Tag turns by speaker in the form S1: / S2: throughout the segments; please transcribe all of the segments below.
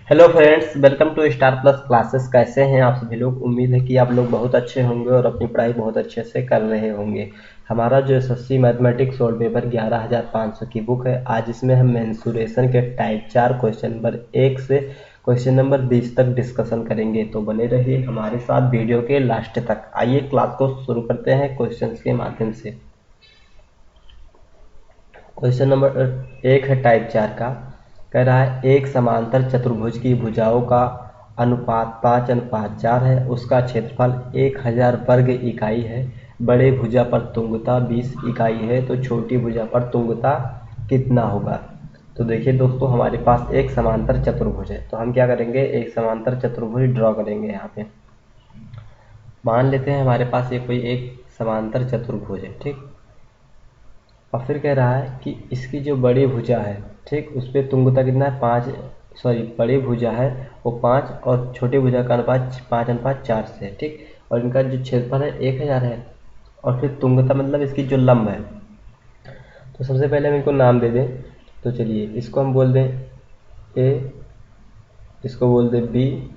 S1: Hello friends, welcome to Star Plus Classes. कैसे हैं आप सभी लोग? उम्मीद है कि आप लोग बहुत अच्छे होंगे और अपनी पढ़ाई बहुत अच्छे से कर रहे होंगे। हमारा जो एसएससी मैथमेटिक्स सोल्व पेपर 11,500 की बुक है, आज इसमें हम मेंसुरेशन के टाइप 4 क्वेश्चन नंबर 1 से क्वेश्चन नंबर 20 तक डिस्कशन करेंगे। तो बने रहिए हमारे साथ वीडियो के लास्ट तक। आइए क्लास को शुरू करते हैं क्वेश्चन के माध्यम से। क्वेश्चन नंबर 1 है टाइप 4 का। कह रहा है एक समांतर चतुर्भुज की भुजाओं का अनुपात 5:4 है, उसका क्षेत्रफल 1000 वर्ग इकाई है। बड़े भुजा पर तुंगता 20 इकाई है, तो छोटी भुजा पर तुंगता कितना होगा? तो देखिए दोस्तों, हमारे पास एक समांतर चतुर्भुज है, तो हम क्या करेंगे, एक समांतर चतुर्भुज ड्रॉ करेंगे। यहाँ पे मान लेते हैं हमारे पास ये कोई एक समांतर चतुर्भुज है, ठीक। और फिर कह रहा है कि इसकी जो बड़ी भुजा है, ठीक, उस पर तुंगता कितना है, 5, सॉरी बड़ी भुजा है वो 5 और छोटी भुजा का अनुपात 5:4 से है, ठीक। और इनका जो क्षेत्रफल है 1000 है। और फिर तुंगता मतलब इसकी जो लंब है। तो सबसे पहले हम इनको नाम दे दें। तो चलिए इसको हम बोल दें ए, इसको बोल दें बी,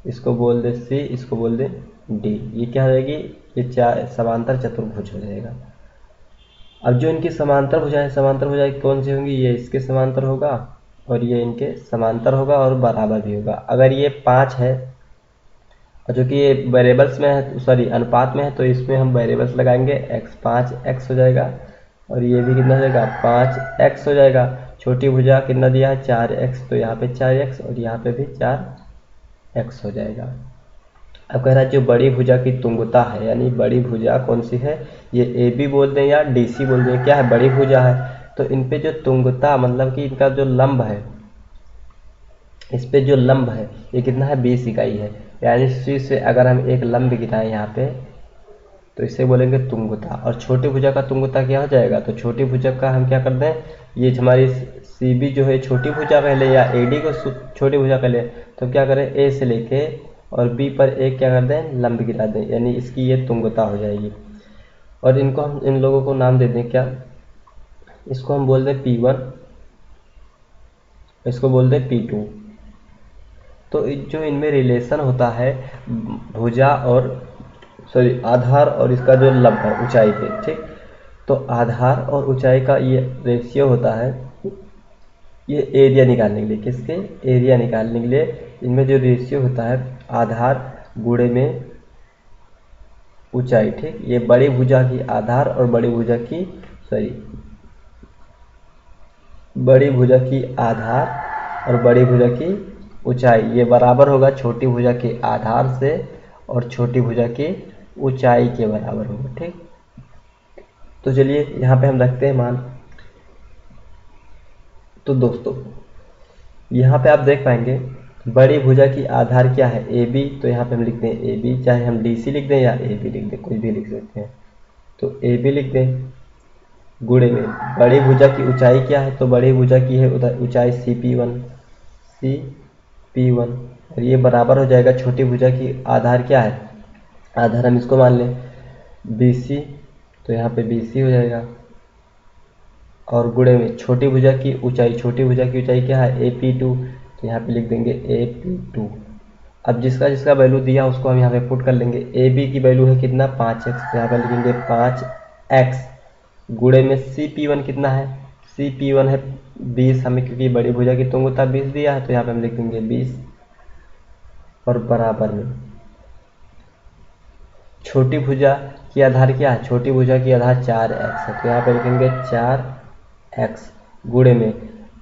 S1: इसको बोल दें सी, इसको बोल दें डी। ये क्या हो जाएगी, ये चार समांतर चतुर्भुज हो जाएगा। अब जो इनकी समांतर भुजाएं, समांतर भुजाएं कौन सी होंगी, ये इसके समांतर होगा और ये इनके समांतर होगा और बराबर भी होगा। अगर ये 5 है और जो कि ये वेरिएबल्स में है, सॉरी अनुपात में है, तो इसमें हम वेरिएबल्स लगाएंगे x, 5x हो जाएगा। और ये भी कितना हो जाएगा, 5x हो जाएगा। छोटी भुजा कितना दिया है, 4x, तो यहाँ पे 4x और यहाँ पे भी 4x हो जाएगा। अब कह रहा है जो बड़ी भुजा की तुंगता है, यानी बड़ी भुजा कौन सी है, ये ए बी बोल दें या डी सी बोल दें, क्या है, बड़ी भुजा है। तो इन पे जो तुंगता मतलब कि इनका जो लंब है, इस पे जो लंब है ये कितना है, 20 इकाई है। यानी सी से अगर हम एक लंब गिराएं यहाँ पे, तो इसे बोलेंगे तुंगता। और छोटी भुजा का तुंगता क्या हो जाएगा, तो छोटी भुजा का हम क्या कर दें, ये हमारी सी बी जो है छोटी भुजा कह ले या ए डी को छोटी भुजा कह ले, तो क्या करें, ए से लेके और बी पर एक क्या कर दें, लंब गिरा दें, यानी इसकी ये तुंगता हो जाएगी। और इनको हम इन लोगों को नाम दे दें क्या, इसको हम बोल दें P1, इसको बोल दें P2। तो जो इनमें रिलेशन होता है भुजा और, सॉरी आधार और इसका जो लंब है ऊंचाई पे, ठीक। तो आधार और ऊंचाई का ये रेशियो होता है, ये एरिया निकालने के लिए, किसके, एरिया निकालने के लिए इनमें जो रेशियो होता है आधार गुणे में ऊंचाई, ठीक। ये बड़ी भुजा की आधार और बड़ी भुजा की, सॉरी बड़ी भुजा की आधार और बड़ी भुजा की ऊंचाई, ये बराबर होगा छोटी भुजा के आधार से और छोटी भुजा की ऊंचाई के बराबर होगा, ठीक। तो चलिए यहाँ पे हम रखते हैं मान। तो दोस्तों यहाँ पे आप देख पाएंगे बड़ी भुजा की आधार क्या है, ए बी, तो यहाँ पे हम लिखते हैं ए बी, चाहे हम डी सी लिख दें या ए बी लिख दें, कुछ भी लिख सकते हैं। तो ए बी लिख दें गुणे में बड़ी भुजा की ऊंचाई क्या है, तो बड़ी भुजा की है उधर ऊंचाई CP1, CP1। और ये बराबर हो जाएगा छोटी भुजा की आधार क्या है, आधार हम इसको मान लें BC, तो यहाँ पे BC हो जाएगा। और गुणे में छोटी भुजा की ऊंचाई, छोटी भुजा की ऊंचाई क्या है, AP2, तो यहाँ पे लिख देंगे AP2। अब जिसका जिसका वैल्यू दिया उसको हम यहाँ पे पुट कर लेंगे। ए बी की वैल्यू है कितना, 5x, तो यहाँ पे लिखेंगे 5x गुणे में CP1 कितना है, CP1 है 20, हमें क्योंकि बड़ी भुजा की तुंगता 20 दिया है, तो यहाँ पे हम लिखेंगे 20। और बराबर में छोटी भुजा की आधार क्या है, छोटी भुजा की आधार 4x है, तो यहाँ पे लिखेंगे 4x गुणे में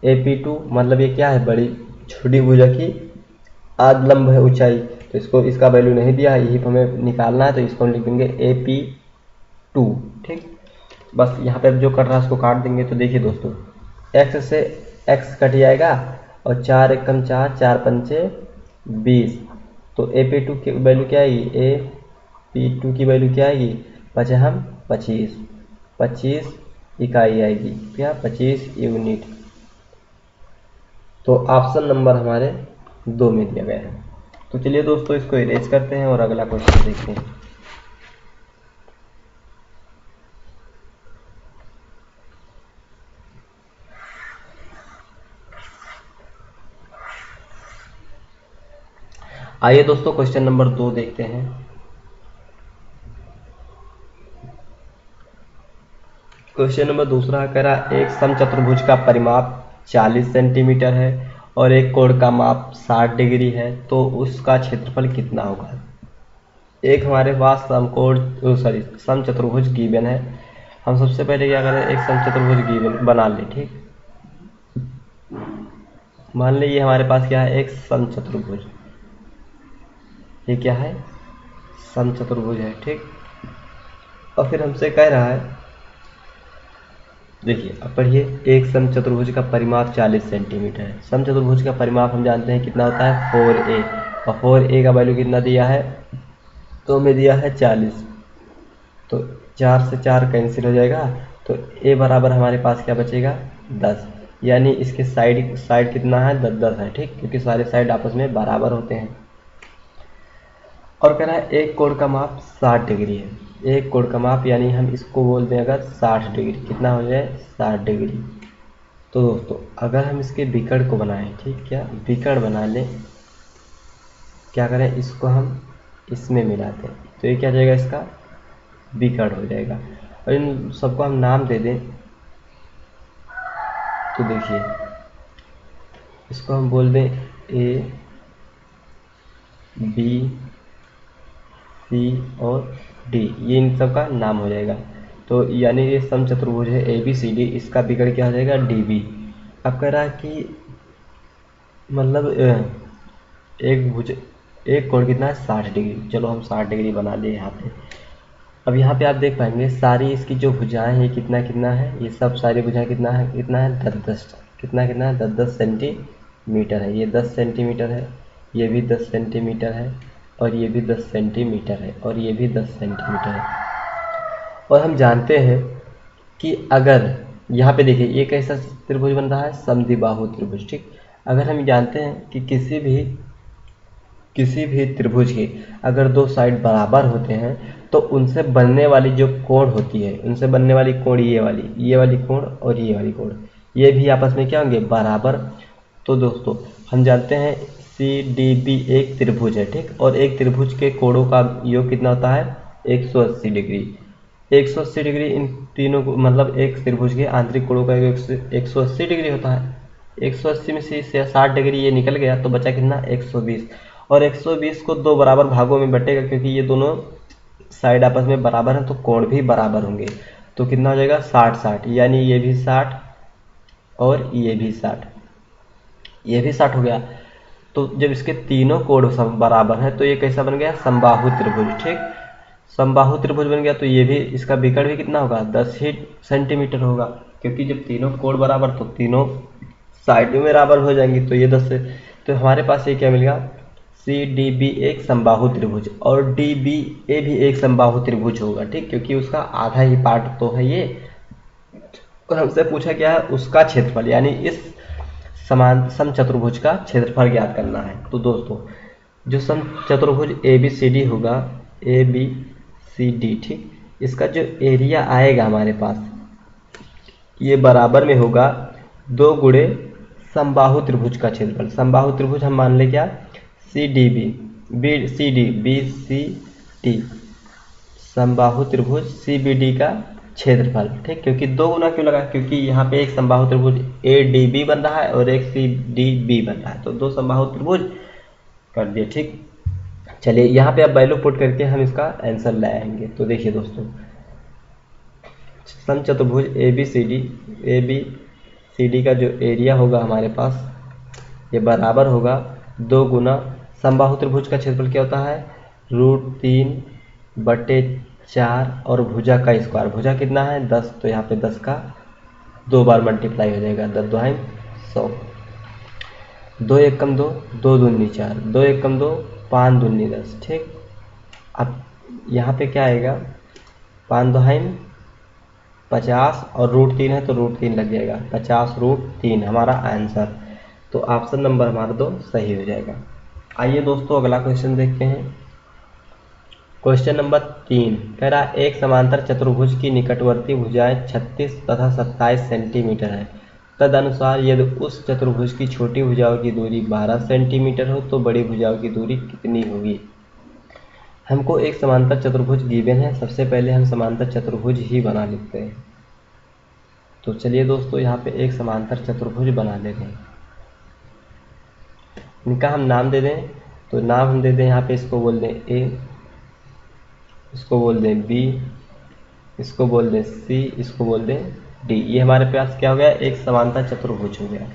S1: AP2, मतलब ये क्या है, बड़ी छोटी भुजा की आध लंब है ऊंचाई, तो इसको इसका वैल्यू नहीं दिया है, यही हमें निकालना है, तो इसको हम लिख देंगे AP2, ठीक। बस यहाँ पे जो कट रहा है उसको काट देंगे। तो देखिए दोस्तों, x से x कट जाएगा और 4 एकम 4, 4 पंचे 20, तो AP2 की वैल्यू क्या आएगी, AP2 की वैल्यू क्या आएगी, बचे हम 25, 25 इकाई आएगी, क्या 25 यूनिट। तो ऑप्शन नंबर हमारे 2 में दिया गया है। तो चलिए दोस्तों इसको इरेज करते हैं और अगला क्वेश्चन देखते हैं। आइए दोस्तों क्वेश्चन नंबर 2 देखते हैं। क्वेश्चन नंबर दूसरा कह रहा है एक समचतुर्भुज का परिमाप 40 सेंटीमीटर है और एक कोण का माप 60 डिग्री है, तो उसका क्षेत्रफल कितना होगा। एक हमारे पास समचतुर्भुज गिवन है। हम सबसे पहले क्या करें, एक समचतुर्भुज गिवन बना लें। ठीक, मान लें ये हमारे पास क्या है, एक समचतुर्भुज। ये क्या है, समचतुर्भुज है। ठीक, और फिर हमसे कह रहा है, देखिए अब पढ़िए, एक समचतुर्भुज का परिमाप 40 सेंटीमीटर है। समचतुर्भुज का परिमाप हम जानते हैं कितना होता है, 4a, और 4a का वैल्यू कितना दिया है, तो हमें दिया है 40। तो 4 से 4 कैंसिल हो जाएगा, तो a बराबर हमारे पास क्या बचेगा, 10। यानी इसके साइड कितना है, 10 है। ठीक, क्योंकि सारे साइड आपस में बराबर होते हैं। और कह रहा है एक कोण का माप 60 डिग्री है। एक कोण का माप यानी हम इसको बोल दें अगर 60 डिग्री, कितना हो जाए, 60 डिग्री। तो दोस्तों अगर हम इसके विकर्ण को बनाएं, ठीक, क्या विकर्ण बना लें, क्या करें, इसको हम इसमें मिलाते हैं, तो ये क्या जाएगा, इसका विकर्ण हो जाएगा। और इन सबको हम नाम दे दें, तो देखिए इसको हम बोल दें ए, बी, सी और डी, ये इन सब का नाम हो जाएगा। तो यानी ये समचतुर्भुज है ए बी सी डी, इसका विकर्ण क्या हो जाएगा, डी बी। अब कह रहा है कि मतलब एक कोण कितना है, 60 डिग्री। चलो हम 60 डिग्री बना लिए यहाँ पे। अब यहाँ पे आप देख पाएंगे सारी इसकी जो भुजाएं हैं कितना कितना है, ये सब सारी भुजाएं कितना है, 10 कितना है, 10 सेंटीमीटर है। ये 10 सेंटीमीटर है, ये भी 10 सेंटीमीटर है, और ये भी 10 सेंटीमीटर है, और ये भी 10 सेंटीमीटर है। और हम जानते हैं कि अगर यहाँ पे देखिए ये कैसा त्रिभुज बन रहा है, समद्विबाहु त्रिभुज। ठीक, अगर हम जानते हैं कि किसी भी त्रिभुज के अगर दो साइड बराबर होते हैं तो उनसे बनने वाली जो कोण होती है, उनसे बनने वाली कोण ये वाली कोण और ये वाली कोण, ये भी आपस में क्या होंगे, बराबर। तो दोस्तों हम जानते हैं सी डी बी एक त्रिभुज है। ठीक, और एक त्रिभुज के कोणों का योग कितना होता है, 180 डिग्री। 180 डिग्री इन तीनों को, मतलब एक त्रिभुज के आंतरिक कोणों का योग 180 डिग्री होता है। 180 में से 60 डिग्री ये निकल गया, तो बचा कितना, 120। और 120 को दो बराबर भागों में बटेगा, क्योंकि ये दोनों साइड आपस में बराबर हैं तो कोण भी बराबर होंगे। तो कितना हो जाएगा, 60-60, यानी ये भी 60 और ये भी 60, ये भी 60 हो गया। तो जब इसके तीनों कोण सब बराबर हैं तो ये कैसा बन गया, समबाहु त्रिभुज। ठीक, समबाहु त्रिभुज बन गया, तो ये भी, इसका विकर्ण भी कितना होगा, 10 ही सेंटीमीटर होगा, क्योंकि जब तीनों कोण बराबर तो तीनों साइड में बराबर हो जाएंगी। तो ये 10 से, तो हमारे पास ये क्या मिलेगा, सी डी बी एक समबाहु त्रिभुज, और डी बी ए भी एक समबाहु त्रिभुज होगा। ठीक, क्योंकि उसका आधा ही पार्ट तो है ये। और हमसे पूछा क्या है, उसका क्षेत्रफल, यानी इस समान समचतुर्भुज का क्षेत्रफल ज्ञात करना है। तो दोस्तों जो समचतुर्भुज ए बी सी डी होगा, ए बी सी डी, ठीक, इसका जो एरिया आएगा हमारे पास, ये बराबर में होगा 2 गुणे समबाहु त्रिभुज का क्षेत्रफल। समबाहु त्रिभुज हम मान ले क्या, C D B, B C D, B C D, समबाहु त्रिभुज सी बी डी का क्षेत्रफल। ठीक, क्योंकि 2 गुना क्यों लगा, क्योंकि यहाँ पे एक समबाहु त्रिभुज ए डी बी बन रहा है और एक सी डी बी बन रहा है, तो 2 समबाहु त्रिभुज कर दिए। ठीक, चलिए यहाँ पे अब वैल्यू पुट करके हम इसका आंसर ले आएंगे। तो देखिए दोस्तों, समचतुर्भुज ए बी सी डी का जो एरिया होगा हमारे पास, ये बराबर होगा 2 गुना समबाहु त्रिभुज का क्षेत्रफल क्या होता है, √3/4, और भुजा का स्क्वायर, भुजा कितना है 10, तो यहाँ पे 10 का 2 बार मल्टीप्लाई हो जाएगा, 10 2 100, 2 1 कम 2, 2 दूनी 4, 2 1 कम 2, 5 दूनी 10। ठीक, अब यहाँ पे क्या आएगा, 5 2 50, और √3 है तो √3 लग जाएगा, 50√3 हमारा आंसर। तो ऑप्शन नंबर हमारा 2 सही हो जाएगा। आइए दोस्तों अगला क्वेश्चन देखते हैं। क्वेश्चन नंबर 3 कह रहा है एक समांतर चतुर्भुज की निकटवर्ती भुजाएं 36 तथा 27 सेंटीमीटर है, तदनुसार यदि उस चतुर्भुज की छोटी भुजाओं की दूरी 12 सेंटीमीटर हो तो बड़ी भुजाओं की दूरी कितनी होगी। हमको एक समांतर चतुर्भुज गिवन है, सबसे पहले हम समांतर चतुर्भुज ही बना लेते हैं। तो चलिए दोस्तों यहाँ पे एक समांतर चतुर्भुज बना लेते हैं। इनका हम नाम दे दें, तो नाम हम दे दें यहाँ पे, इसको बोल दें ए, इसको बोल दें बी, इसको बोल दें सी, इसको बोल दें डी। ये हमारे पास क्या हो गया, एक समांतर चतुर्भुज हो गया।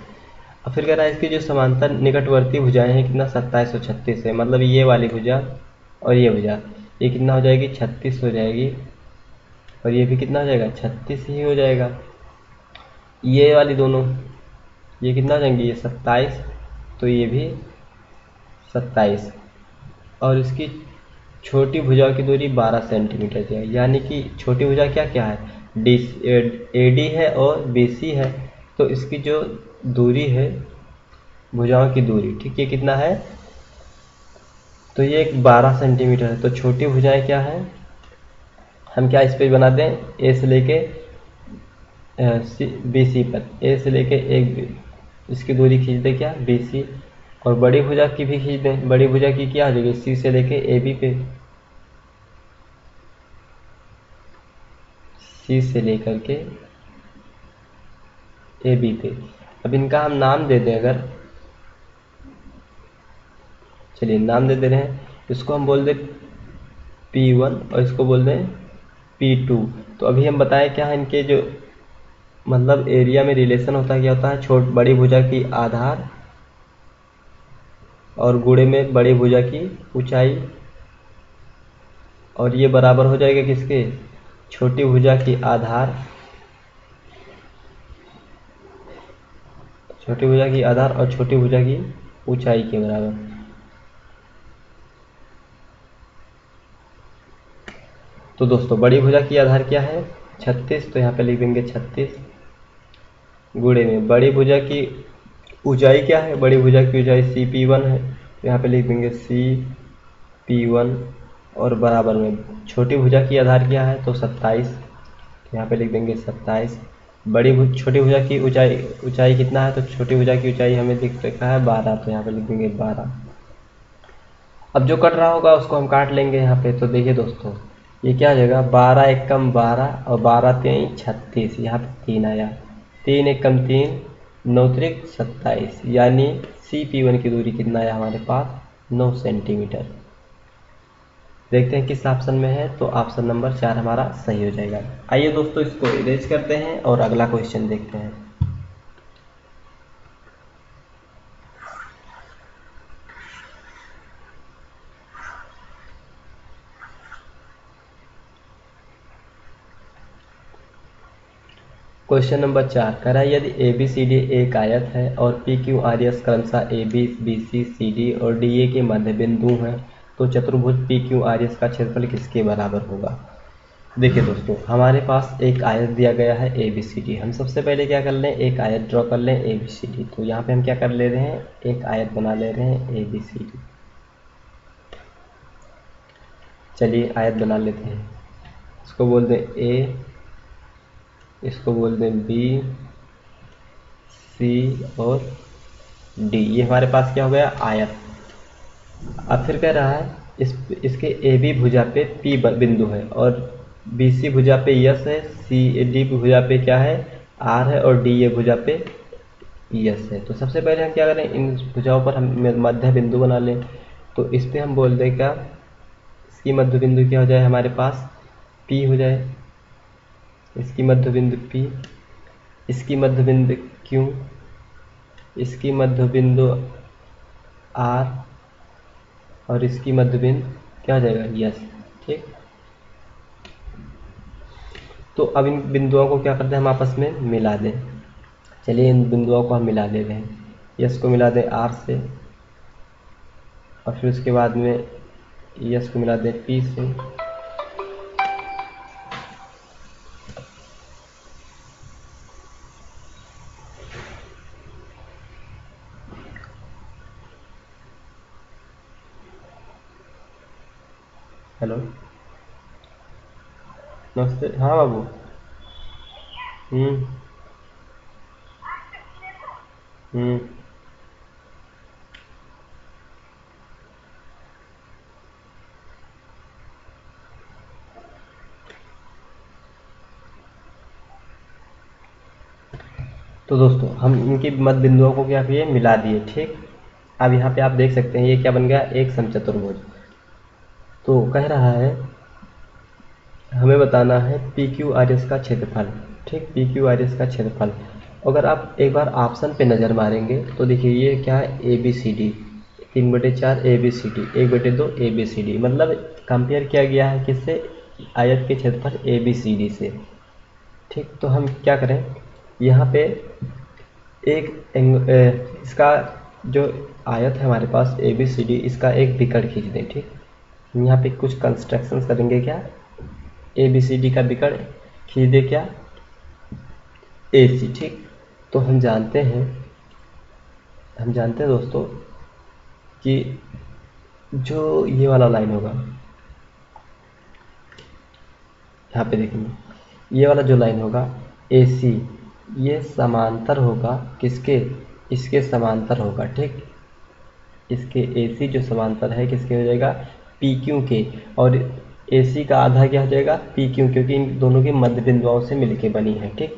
S1: अब फिर कह रहा है इसकी जो समांतर निकटवर्ती भुजाएं हैं कितना 2736 है, मतलब ये वाली भुजा और ये भुजा, ये कितना हो जाएगी 36 हो जाएगी, और ये भी कितना हो जाएगा 36 ही हो जाएगा। ये वाली दोनों ये कितना हो जाएंगे, ये 27, तो ये भी 27, और इसकी छोटी भुजा की दूरी 12 सेंटीमीटर है, यानी कि छोटी भुजा क्या क्या है, डी ए डी है और बी सी है। तो इसकी जो दूरी है भुजाओं की दूरी, ठीक, ये कितना है, तो ये 12 सेंटीमीटर है। तो छोटी भुजाएं क्या है, हम क्या इस पे बना दें, ए से लेके बी सी पर, ए से लेके एक इसकी दूरी खींच दें क्या बी सी, और बड़ी भुजा की भी खींच दें, बड़ी भुजा की क्या आ जाएगी सी से लेके ए बी पे, सी से लेकर के ए बी पे। अब इनका हम नाम दे दें, अगर चलिए नाम दे रहे हैं, इसको हम बोल दें P1 और इसको बोल दें P2। तो अभी हम बताएं क्या है इनके जो मतलब एरिया में रिलेशन होता है, क्या होता है, बड़ी भुजा की आधार और गुणे में बड़ी भुजा की ऊंचाई, और ये बराबर हो जाएगा किसके, छोटी भुजा की आधार, छोटी भुजा की आधार और छोटी भुजा की ऊंचाई के बराबर। तो दोस्तों बड़ी भुजा की आधार क्या है 36, तो यहाँ पे लिख देंगे 36, गुणे में बड़ी भुजा की ऊंचाई क्या है, बड़ी भुजा की ऊंचाई CP1 है, तो यहाँ पे लिख देंगे CP1, और बराबर में छोटी भुजा की आधार क्या है, तो 27, तो यहाँ पे लिख देंगे 27। छोटी भुजा की ऊंचाई कितना है, तो छोटी भुजा की ऊंचाई हमें दिख रखा है 12, तो यहाँ पे लिख देंगे 12। अब जो कट रहा होगा उसको हम काट लेंगे यहाँ पे। तो देखिए दोस्तों ये क्या हो जाएगा, 12 एकम 12 और 12 3 36, यहाँ पे 3 आया, 3 एकम 3 9 त्रिक 27, यानी CP1 की दूरी कितना आया हमारे पास 9 सेंटीमीटर। देखते हैं किस ऑप्शन में है, तो ऑप्शन नंबर 4 हमारा सही हो जाएगा। आइए दोस्तों इसको इरेज करते हैं और अगला क्वेश्चन देखते हैं। क्वेश्चन नंबर 4 कह रहा है यदि ए बी सी डी एक आयत है और पी क्यू आर एस क्रमशः A B B C C D और डी ए के मध्य बिंदु हैं, तो चतुर्भुज पी क्यू आर एस का क्षेत्रफल किसके बराबर होगा। देखिए दोस्तों हमारे पास एक आयत दिया गया है ए बी सी डी। हम सबसे पहले क्या कर लें, एक आयत ड्रॉ कर लें ए बी सी डी। तो यहाँ पे हम क्या कर ले रहे हैं, एक आयत बना ले रहे हैं ए बी सी डी। चलिए आयत बना लेते हैं, इसको बोल दें ए, इसको बोल दें बी सी और डी। ये हमारे पास क्या हो गया आयत। अब फिर कह रहा है इसके ए बी भुजा पे पी बिंदु है और बी सी भुजा पे यस है, सी डी भुजा पे क्या है आर है, और डी ए भुजा पे यस है। तो सबसे पहले हम क्या करें, इन भुजाओं पर हम मध्य बिंदु बना लें। तो इस पे हम बोल दें क्या, इसकी मध्य बिंदु क्या हो जाए हमारे पास पी हो जाए, इसकी मध्य बिंदु P, इसकी मध्य बिंदु Q, इसकी मध्य बिंदु R, और इसकी मध्य बिंदु क्या हो जाएगा यस। ठीक, तो अब इन बिंदुओं को क्या करते हैं हम आपस में मिला दें। चलिए इन बिंदुओं को हम मिला दे रहे हैं, यस को मिला दें R से, और फिर उसके बाद में यस को मिला दें P से, हेलो नमस्ते, हाँ बाबू। हम्म। तो दोस्तों हम इनके मध्य बिंदुओं को क्या किए, मिला दिए। ठीक, अब यहाँ पे आप देख सकते हैं ये क्या बन गया, एक समचतुर्भुज। तो कह रहा है हमें बताना है पी क्यू आर एस का क्षेत्रफल। ठीक, पी क्यू आर एस का क्षेत्रफल। अगर आप एक बार ऑप्शन पे नज़र मारेंगे तो देखिए ये क्या है, A B C D, 3/4 A B C D, 1/2 A B C D, मतलब कंपेयर किया गया है किससे, आयत के क्षेत्रफल ए बी सी डी से। ठीक, तो हम क्या करें, यहाँ पे इसका जो आयत है हमारे पास ए बी सी डी, इसका एक विकर्ण खींच दें। ठीक, हम यहाँ पे कुछ कंस्ट्रक्शंस करेंगे, क्या, ए बी सी डी का विकर्ण खींच दे, क्या, ए सी। ठीक, तो हम जानते हैं दोस्तों कि जो ये वाला लाइन होगा, यहाँ पे देखेंगे ये वाला जो लाइन होगा ए सी, ये समांतर होगा किसके, इसके समांतर होगा। ठीक, इसके ए सी जो समांतर है किसके हो जाएगा, पी क्यू के, और ए सी का आधा क्या हो जाएगा, पी क्यू, क्योंकि इन दोनों की मध्य बिंदुओं से मिलके बनी है। ठीक,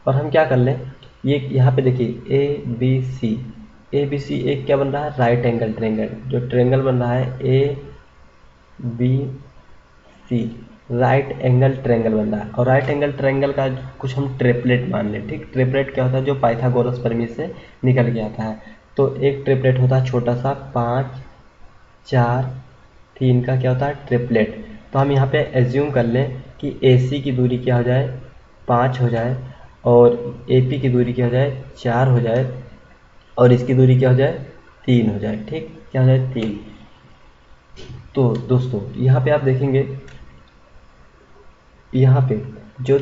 S1: और हम क्या कर लें, ये यहाँ पे देखिए ए बी सी एक क्या बन रहा है, राइट एंगल ट्रेंगल, जो ट्रेंगल बन रहा है A B C, right angle triangle बन रहा है। और राइट एंगल ट्रायंगल का कुछ हम ट्रिपलेट मान लें। ठीक, ट्रिपलेट क्या होता है, जो पाइथागोरस प्रमेय से निकल के आता है। तो एक ट्रिपलेट होता है छोटा सा 5 4 3 का क्या होता है, ट्रिपलेट। तो हम यहाँ पे एज्यूम कर लें कि ए सी की दूरी क्या हो जाए, 5 हो जाए, और ए पी की दूरी क्या हो जाए, 4 हो जाए, और इसकी दूरी क्या हो जाए, 3 हो जाए। ठीक, क्या हो जाए, 3। तो दोस्तों यहाँ पे आप देखेंगे, यहाँ पे जो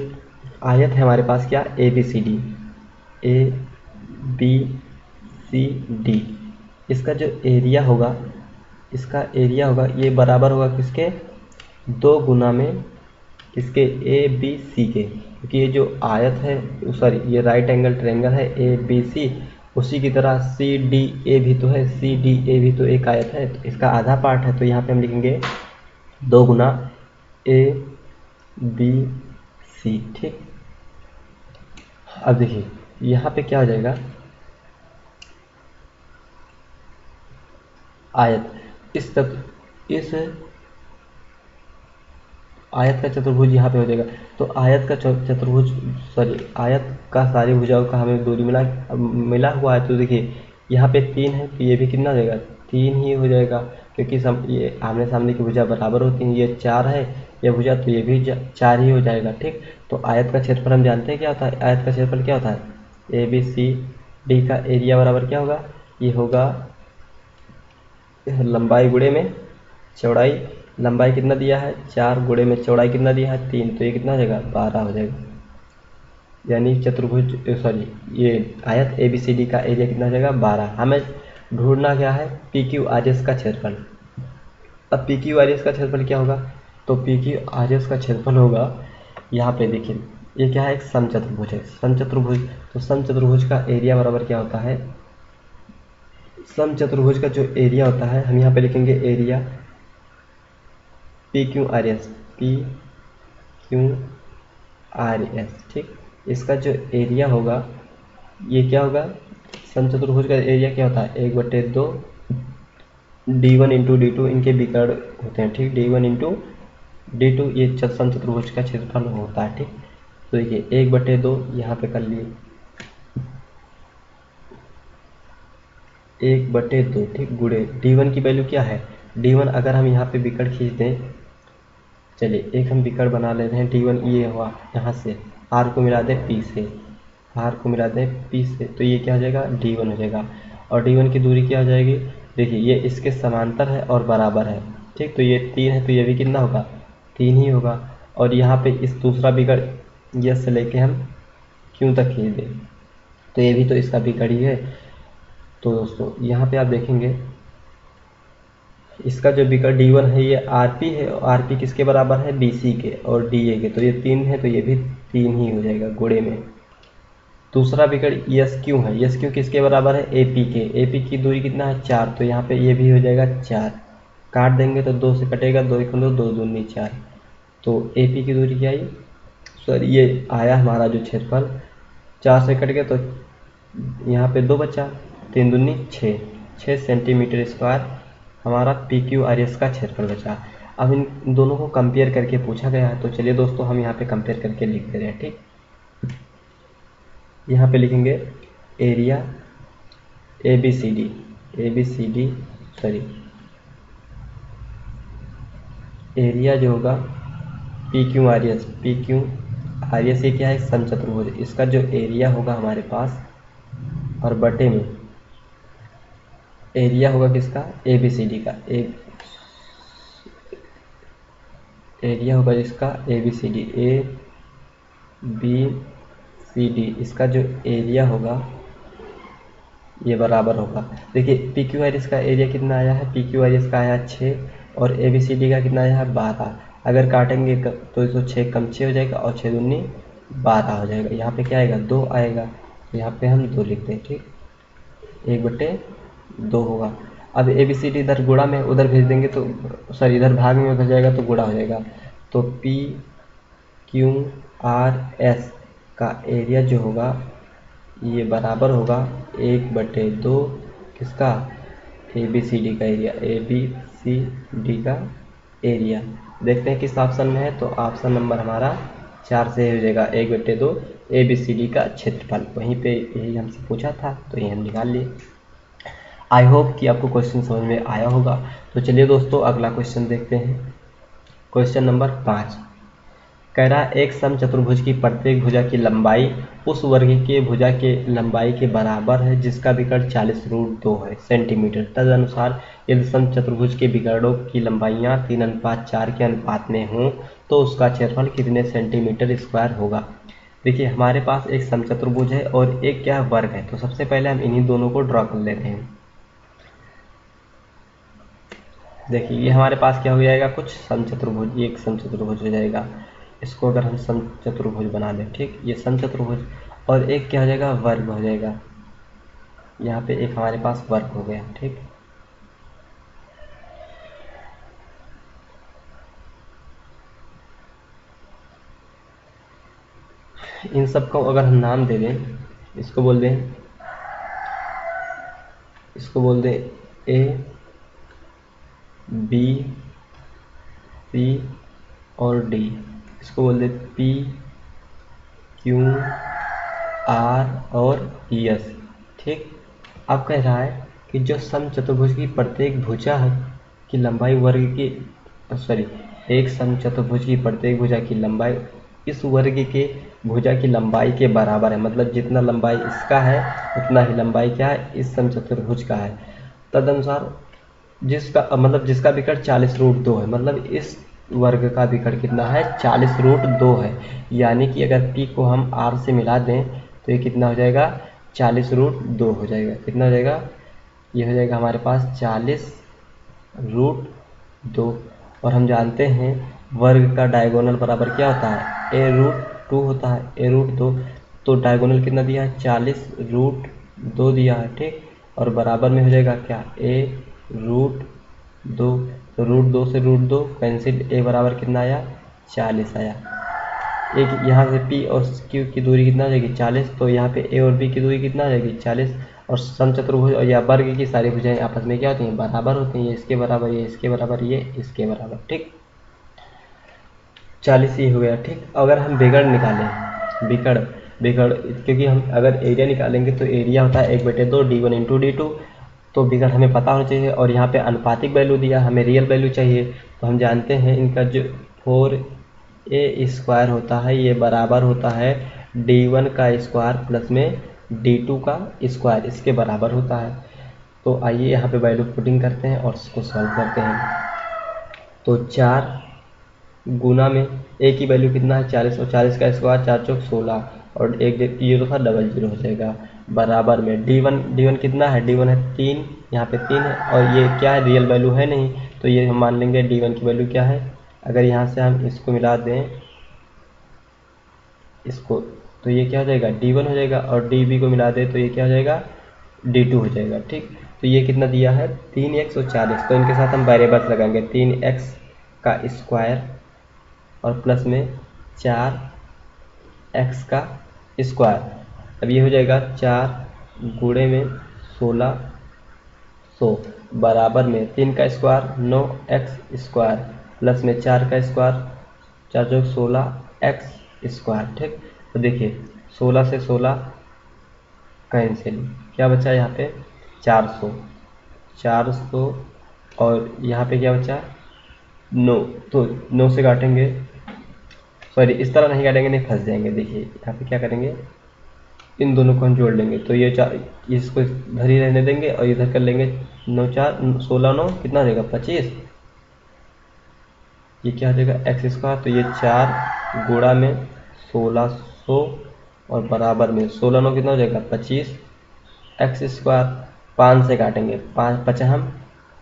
S1: आयत है हमारे पास, क्या, A B C D, A B C D, इसका जो एरिया होगा, ये बराबर होगा किसके, 2 गुना में किसके, ए बी सी के, क्योंकि ये जो आयत है, सॉरी ये राइट एंगल ट्रायंगल है ए बी सी, उसी की तरह सी डी ए भी तो है, सी डी ए भी तो एक आयत है, तो इसका आधा पार्ट है। तो यहाँ पे हम लिखेंगे 2 गुना ए बी सी। ठीक, अब देखिए यहाँ पे क्या हो जाएगा, आयत, इस आयत का चतुर्भुज यहाँ पे हो जाएगा। तो आयत का चतुर्भुज, सॉरी आयत का सारी भुजाओं का हमें दूरी मिला हुआ है। तो देखिए यहाँ पे 3 है, तो ये भी कितना हो जाएगा, 3 ही हो जाएगा, क्योंकि ये आमने सामने की भुजा बराबर होती हैं। ये 4 है ये भुजा, तो ये भी 4 ही हो जाएगा। ठीक, तो आयत का क्षेत्रफल हम जानते हैं क्या होता है, आयत का क्षेत्रफल क्या होता है, ए बी सी डी का एरिया बराबर क्या होगा, ये होगा लंबाई गुणे में चौड़ाई। लंबाई कितना दिया है, 4, गुणे में चौड़ाई कितना दिया है, 3, तो ये कितना हो जाएगा, 12 हो जाएगा। यानी चतुर्भुज, सॉरी ये आयत ए बी सी डी का एरिया कितना हो जाएगा, 12। हमें ढूंढना क्या है, पी क्यू आर एस का क्षेत्रफल। अब पी क्यू आर एस का क्षेत्रफल क्या होगा, तो पी क्यू आर एस का क्षेत्रफल होगा, यहाँ पे देखिए ये क्या है, एक समचतुर्भुज है, समचतुर्भुज। तो समचतुर्भुज का एरिया बराबर क्या होता है, समचतुर्भुज का जो एरिया होता है, हम यहाँ पे लिखेंगे area P Q R S, P Q R S. ठीक, इसका जो एरिया होगा ये क्या होगा, समचतुर्भुज का एरिया क्या होता है, 1/2 d1 इंटू डी टू, इनके विकर्ण होते हैं। ठीक, d1 इंटू डी टू, ये समचतुर्भुज का क्षेत्रफल होता है। ठीक, तो देखिए 1/2 यहाँ पे कर लिए, 1/2। ठीक, गुणे d1 की वैल्यू क्या है, d1 अगर हम यहाँ पे विकर्ण खींच दें, चलिए एक हम विकर्ण बना लेते हैं, d1 ये हुआ, यहाँ से r को मिला दें p से, r को मिला दें p से, तो ये क्या हो जाएगा, d1 हो जाएगा। और d1 की दूरी क्या हो जाएगी, देखिए ये इसके समांतर है और बराबर है। ठीक, तो ये 3 है, तो ये भी कितना होगा, 3 ही होगा। और यहाँ पे इस दूसरा विकर्ण यस से लेके हम क्यों तक खींच दें, तो ये भी तो इसका विकर्ण ही है। तो दोस्तों यहाँ पे आप देखेंगे इसका जो विकर्ण d1 है ये rp है, और rp किसके बराबर है, bc के और da के, तो ये 3 है, तो ये भी 3 ही हो जाएगा गुणे में। दूसरा बिगड़ एस क्यू है, एस क्यू किसके बराबर है, ए पी के। ए पी की दूरी कितना है 4, तो यहाँ पे ये भी हो जाएगा 4, काट देंगे तो 2 से कटेगा, 2 1 2, 2 दूनी 4, तो ए पी की दूरी क्या आई, सॉरी ये आया हमारा जो क्षेत्रफल 4 से कट गया तो यहाँ पे 2 बचा, 3 दूनी 6, 6 सेंटीमीटर स्क्वायर हमारा पी क्यू आर एस का क्षेत्रफल बचा। अब इन दोनों को कंपेयर करके पूछा गया है, तो चलिए दोस्तों हम यहाँ पे कंपेयर करके लिख दे रहे हैं। ठीक, यहाँ पे लिखेंगे area A B C D sorry area जो होगा पी क्यू आर एस ये क्या है, समचतुर्भुज, इसका जो एरिया होगा हमारे पास और बटे में एरिया होगा किसका, ए बी सी डी का, एरिया होगा इसका ए बी सी डी, इसका जो एरिया होगा ये बराबर होगा, देखिए पी क्यू आर एस का एरिया कितना आया है, पी क्यू आर एस का आया 6 और ए बी सी डी का कितना आया है 12, अगर काटेंगे तो इसको 6 कम 6 हो जाएगा और 6 दूनी 12 हो जाएगा, यहाँ पे क्या आएगा 2 आएगा, तो यहाँ पे हम 2 लिखते हैं। ठीक, 1/2 होगा। अब ए बी सी डी इधर गुणा में उधर भेज देंगे तो सॉरी इधर भाग में उधर जाएगा तो गुणा हो जाएगा, तो पी क्यू आर एस का एरिया जो होगा ये बराबर होगा 1/2 किसका, ए बी सी डी का area, A B C D का एरिया। देखते हैं किस ऑप्शन में है, तो ऑप्शन नंबर हमारा 4 से हो जाएगा 1/2 ए बी सी डी का क्षेत्रफल, वहीं पे यही हमसे पूछा था तो ये हम निकाल लिए। आई होप कि आपको क्वेश्चन समझ में आया होगा। तो चलिए दोस्तों अगला क्वेश्चन देखते हैं। क्वेश्चन नंबर 5 कह रहा है एक समचतुर्भुज की प्रत्येक भुजा की लंबाई उस वर्ग के भुजा के लंबाई के बराबर है जिसका विकर्ण 40√2 है सेंटीमीटर। तदनुसार यदि समचतुर्भुज के विकर्णों की लंबाइयाँ 3:4 के अनुपात में हों तो उसका क्षेत्रफल कितने सेंटीमीटर स्क्वायर होगा। देखिए हमारे पास एक समचतुर्भुज है और एक क्या वर्ग है, तो सबसे पहले हम इन्हीं दोनों को ड्रॉ कर लेते हैं। देखिए ये हमारे पास क्या हो जाएगा, कुछ समचतुर्भुज, एक समचतुर्भुज हो जाएगा, इसको अगर हम समचतुर्भुज बना लें। ठीक, ये समचतुर्भुज और एक क्या हो जाएगा, वर्ग हो जाएगा, यहाँ पे एक हमारे पास वर्ग हो गया। ठीक, इन सब को अगर हम नाम दे दें, इसको बोल दें ए बी सी और डी, इसको बोल दें पी क्यू आर और एस। ठीक, अब कह रहा है कि जो समचतुर्भुज की प्रत्येक भुजा की लंबाई वर्ग की एक समचतुर्भुज की प्रत्येक भुजा की लंबाई इस वर्ग के भुजा की लंबाई के बराबर है, मतलब जितना लंबाई इसका है उतना ही लंबाई क्या है, इस समचतुर्भुज का है। तदनुसार जिसका विकर्ण 40√2 है, मतलब इस वर्ग का विकर्ण कितना है, 40√2 है। यानी कि अगर p को हम r से मिला दें तो ये कितना हो जाएगा, 40√2 हो जाएगा। कितना हो जाएगा, ये हो जाएगा हमारे पास 40√2। और हम जानते हैं वर्ग का डायगोनल बराबर क्या होता है, a√2 होता है, a√2, तो डायगोनल कितना दिया है, 40√2 दिया है। ठीक, और बराबर में हो जाएगा क्या, a√2, तो √2 से √2 कैंसिल, a बराबर कितना आया, 40 आया। एक यहाँ से p और q की दूरी कितना हो जाएगी, 40, तो यहाँ पे a और b की दूरी कितना हो जाएगी, 40। और समचतुर्भुज और या वर्ग की सारी भुजाएं आपस में क्या होती हैं, बराबर होती हैं, ये इसके बराबर, ये इसके बराबर, ये इसके बराबर। ठीक, 40 ये हो गया। ठीक, अगर हम विकर्ण निकालें, विकर्ण क्योंकि हम अगर एरिया निकालेंगे तो एरिया होता है 1/2 d1 × d2, तो विकर्ण हमें पता होना चाहिए। और यहाँ पे अनुपातिक वैल्यू दिया, हमें रियल वैल्यू चाहिए, तो हम जानते हैं इनका जो 4a² होता है ये बराबर होता है d1 का स्क्वायर प्लस में d2 का स्क्वायर, इसके बराबर होता है। तो आइए यहाँ पे वैल्यू पुटिंग करते हैं और इसको सॉल्व करते हैं। तो 4 गुना में a की वैल्यू कितना है, 40, और 40 का स्क्वायर 4 चौक 16, और एक ये तो था 00 हो जाएगा, बराबर में d1 कितना है, d1 है 3, यहाँ पे 3 है, और ये क्या है, रियल वैल्यू है नहीं, तो ये हम मान लेंगे d1 की वैल्यू क्या है। अगर यहाँ से हम इसको मिला दें, इसको तो ये क्या हो जाएगा D1 हो जाएगा, और DB को मिला दे तो ये क्या हो जाएगा D2 हो जाएगा। ठीक, तो ये कितना दिया है 3x और 4x, तो इनके साथ हम वेरिएबल्स लगाएंगे 3x का स्क्वायर और प्लस में 4x का स्क्वायर। अब ये हो जाएगा 4 गुणे में 1600 बराबर में 3 का स्क्वायर 9x स्क्वायर प्लस में 4 का स्क्वायर 4 जो 16x स्क्वायर। ठीक, तो देखिए 16 से 16 कैंसिल, क्या बचा यहाँ पे 400 और यहाँ पे क्या बचा 9, तो 9 से काटेंगे, सॉरी इस तरह नहीं काटेंगे, नहीं फंस जाएंगे। देखिए यहाँ पे क्या करेंगे, इन दोनों को हम जोड़ लेंगे, तो ये 4 इसको इधर ही रहने देंगे और इधर कर लेंगे 9 4 16 9 कितना हो जाएगा 25, ये क्या हो जाएगा एक्स स्क्वायर, तो ये 4 गुणा में 1600 और बराबर में 16 9 कितना हो जाएगा 25 एक्स स्क्वायर। 5 से काटेंगे, 5 पचहम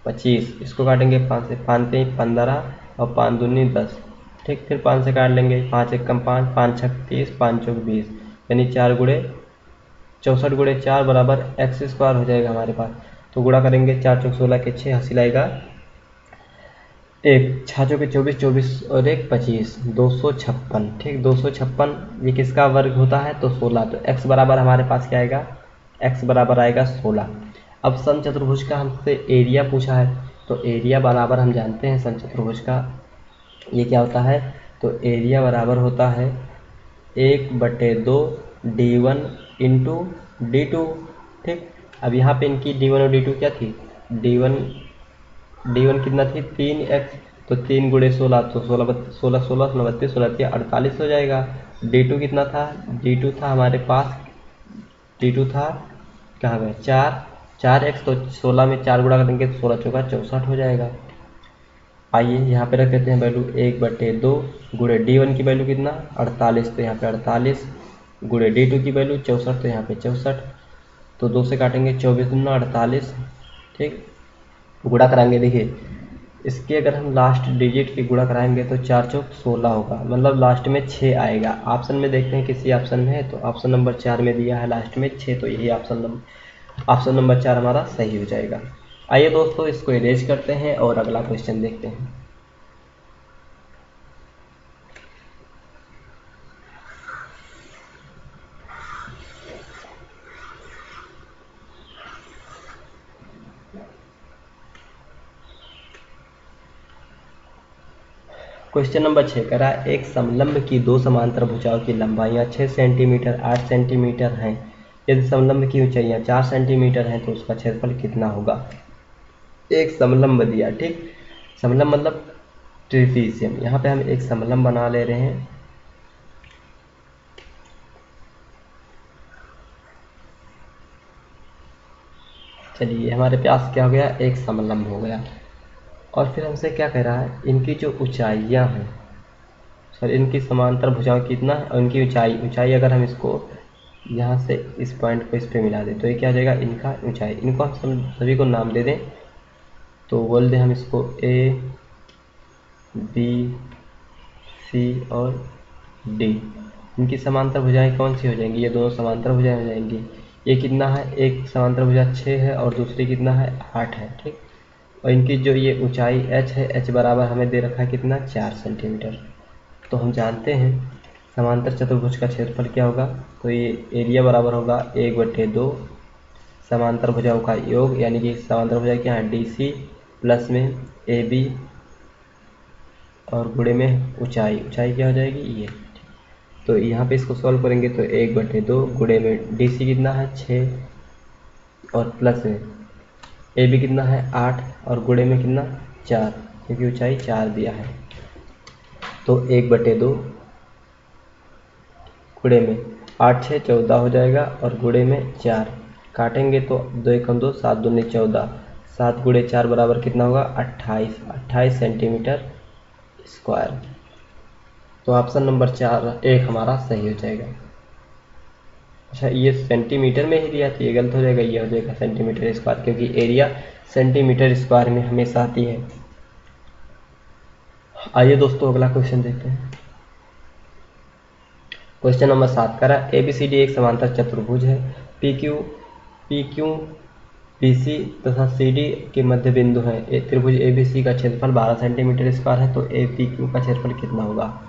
S1: 25, इसको काटेंगे 5 से, 5 3 15 और 5 दूनी 10। ठीक, फिर 5 से काट लेंगे, 5 1 कम 5, 5 6 30, 5 चौक 20, यानी 4 गुणे 64 गुणे 4 बराबर एक्स स्क्वायर हो जाएगा हमारे पास। तो गुणा करेंगे 4 चौक 16 के 6 हासिल आएगा 1, 6 चौके 24, 24 और 1 25, 256। ठीक, 256 ये किसका वर्ग होता है तो 16, तो x बराबर हमारे पास क्या आएगा, x बराबर आएगा 16। अब समचतुर्भुज का हमसे एरिया पूछा है, तो एरिया बराबर हम जानते हैं समचतुर्भुज का ये क्या होता है, तो एरिया बराबर होता है 1/2 D1 इंटू D2। ठीक, अब यहाँ पे इनकी D1 और D2 क्या थी, D1 कितना थी 3x, तो 3 गुणे 16, तो 16 16 16 29 16 48 हो जाएगा। D2 कितना था, D2 था हमारे पास, D2 था कहाँ गया 4x, तो 16 में 4 गुणा करेंगे तो 16 चौका 64 हो जाएगा। आइए यहाँ पे रख देते हैं वैल्यू 1/2 गुणे D1 की वैल्यू कितना 48, तो यहाँ पे 48 गुणे D2 की वैल्यू 64, तो यहाँ पे 64, तो 2 से काटेंगे 24 दूना 48। ठीक, गुणा कराएंगे, देखिए इसके अगर हम लास्ट डिजिट की गुणा कराएंगे तो 4 चौक 16 होगा, मतलब लास्ट में 6 आएगा। ऑप्शन में देखते हैं किसी ऑप्शन में है, तो ऑप्शन नंबर 4 में दिया है लास्ट में 6, तो यही ऑप्शन नंबर 4 हमारा सही हो जाएगा। आइए दोस्तों इसको इरेज करते हैं और अगला क्वेश्चन देखते हैं। क्वेश्चन नंबर 6 कह रहा है एक समलंब की दो समांतर भुजाओं की लंबाइयाँ 6 सेंटीमीटर 8 सेंटीमीटर हैं, यदि समलंब की ऊंचाइयाँ 4 सेंटीमीटर हैं तो उसका क्षेत्रफल कितना होगा। एक समलंब दिया, ठीक, समलंब मतलब ट्रेपीजियम। यहाँ पे हम एक समलंब बना ले रहे हैं, चलिए हमारे पास क्या हो गया एक समलंब हो गया। और फिर हमसे क्या कह रहा है इनकी जो ऊंचाइयाँ हैं, सर इनकी समांतर भुजाओं कितना है और इनकी ऊंचाई अगर हम इसको यहाँ से इस पॉइंट को इस पे मिला दें तो ये क्या हो जाएगा इनका ऊंचाई। इनको हम सभी को नाम दे दें, तो बोल दें हम इसको A B C और D। इनकी समांतर भुजाएं कौन सी हो जाएंगी, ये दोनों समांतर भुजाएं हो जाएंगी। ये कितना है, एक समांतर भुजा 6 है और दूसरी कितना है 8 है, ठीक। और इनकी जो ये ऊंचाई h है, h बराबर हमें दे रखा है कितना 4 सेंटीमीटर। तो हम जानते हैं समांतर चतुर्भुज का क्षेत्रफल क्या होगा, तो ये एरिया बराबर होगा 1/2 समांतर भुजाओं का योग, यानी कि समांतर भुजा क्या है DC प्लस में AB और गुणे में ऊंचाई क्या हो जाएगी ये। तो यहाँ पे इसको सॉल्व करेंगे तो 1/2 गुणे में DC कितना है 6 और प्लस में AB कितना है 8 और गुणे में कितना 4, क्योंकि ऊंचाई 4 दिया है। तो 1/2 गुणे में 8 6 14 हो जाएगा और गुणे में 4 काटेंगे तो 2 1 2 7 दूनी 14, 7 गुणे 4 बराबर कितना होगा 28 सेंटीमीटर स्क्वायर। तो ऑप्शन नंबर 1 हमारा सही हो जाएगा। अच्छा ये सेंटीमीटर में ही दिया तो ये गलत हो जाएगा, ये हो जाएगा सेंटीमीटर स्क्वायर, क्योंकि एरिया सेंटीमीटर स्क्वायर में हमेशा आती है। आइए दोस्तों अगला क्वेश्चन देखते हैं। क्वेश्चन नंबर 7 करा ABCD एक समांतर चतुर्भुज है। PQ BC तथा CD के मध्य बिंदु है। त्रिभुज ABC का क्षेत्रफल 12 सेंटीमीटर स्क्वायर है, तो APQ का क्षेत्रफल कितना होगा।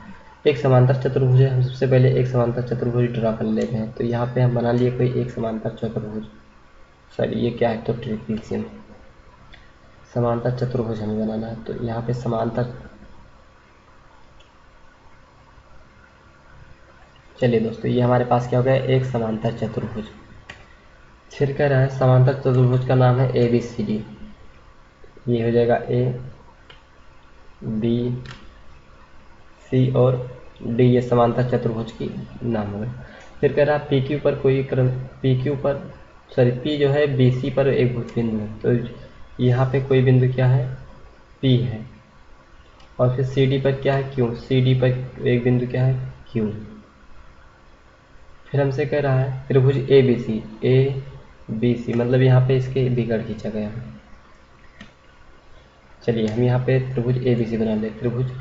S1: एक समांतर चतुर्भुज है। हम सबसे पहले एक समांतर चतुर्भुज ड्रा कर लेते हैं। तो यहाँ पे हम बना लिए कोई एक समांतर चतुर्भुज, सॉरी ये क्या है, तो ट्रेपीजियम समांतर चतुर्भुज हमें बनाना है। तो यहाँ पे समांतर, चलिए दोस्तों ये हमारे पास क्या हो गया, एक समांतर चतुर्भुज। फिर कह रहा है समांतर चतुर्भुज का नाम है ABCD। ये हो जाएगा ABC और D, ये समांतर चतुर्भुज की नाम हो गए। फिर कह रहा है PQ पर कोई क्रम, P जो है BC पर एक बिंदु है, तो यहाँ पे कोई बिंदु क्या है, P है। और फिर CD पर क्या है, Q, CD पर एक बिंदु क्या है, Q। फिर हमसे कह रहा है त्रिभुज ABC मतलब यहाँ पे इसके बिगड़ खींचा गया है। चलिए हम यहाँ पे त्रिभुज ABC बना ले। त्रिभुज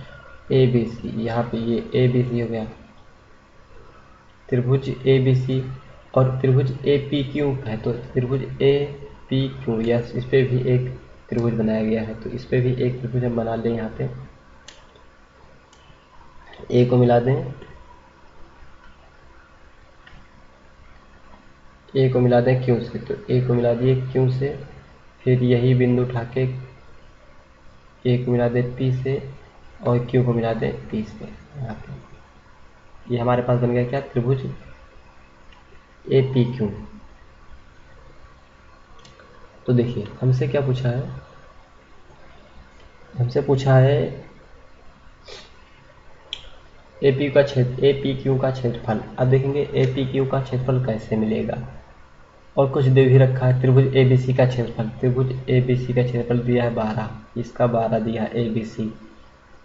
S1: ABC, यहाँ पे ये ABC हो गया, त्रिभुज ABC। और त्रिभुज APQ है, तो त्रिभुज APQ, यस, इस पे भी एक त्रिभुज बनाया गया है। तो इस पे भी एक त्रिभुज हम बना लें। यहाँ पे A को मिला दें, A को मिला दें Q से, तो A को मिला दिए Q से। फिर यही बिंदु उठा के A को मिला दें P से और Q को मिला दें P से। यहाँ पे ये हमारे पास बन गया क्या, त्रिभुज APQ। तो देखिए हमसे क्या पूछा है, हमसे पूछा है APQ का क्षेत्रफल। अब देखेंगे APQ का क्षेत्रफल कैसे मिलेगा। और कुछ दे भी रखा है त्रिभुज ABC का क्षेत्रफल। त्रिभुज ABC का क्षेत्रफल दिया है 12, इसका 12 दिया है ABC।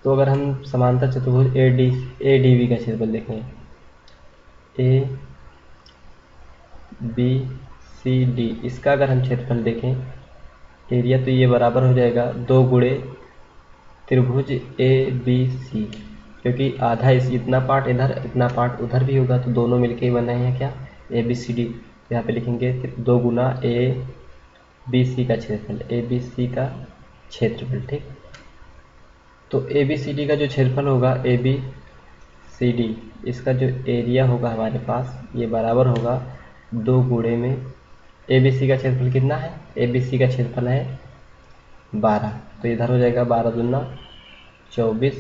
S1: तो अगर हम समांतर चतुर्भुज ADB का क्षेत्रफल देखें, ABCD, इसका अगर हम क्षेत्रफल देखें एरिया, तो ये बराबर हो जाएगा 2 गुणे त्रिभुज ABC, क्योंकि आधा इतना पार्ट इधर इतना पार्ट उधर भी होगा, तो दोनों मिलके ही बने हैं क्या, ABCD। तो यहाँ पे लिखेंगे 2 गुना ABC का क्षेत्रफल, ABC का क्षेत्रफल, ठीक। तो ABCD का जो क्षेत्रफल होगा, ABCD, इसका जो एरिया होगा हमारे पास, ये बराबर होगा 2 गुणे में ABC का क्षेत्रफल कितना है, ABC का क्षेत्रफल है 12, तो इधर हो जाएगा 12 दूना 24,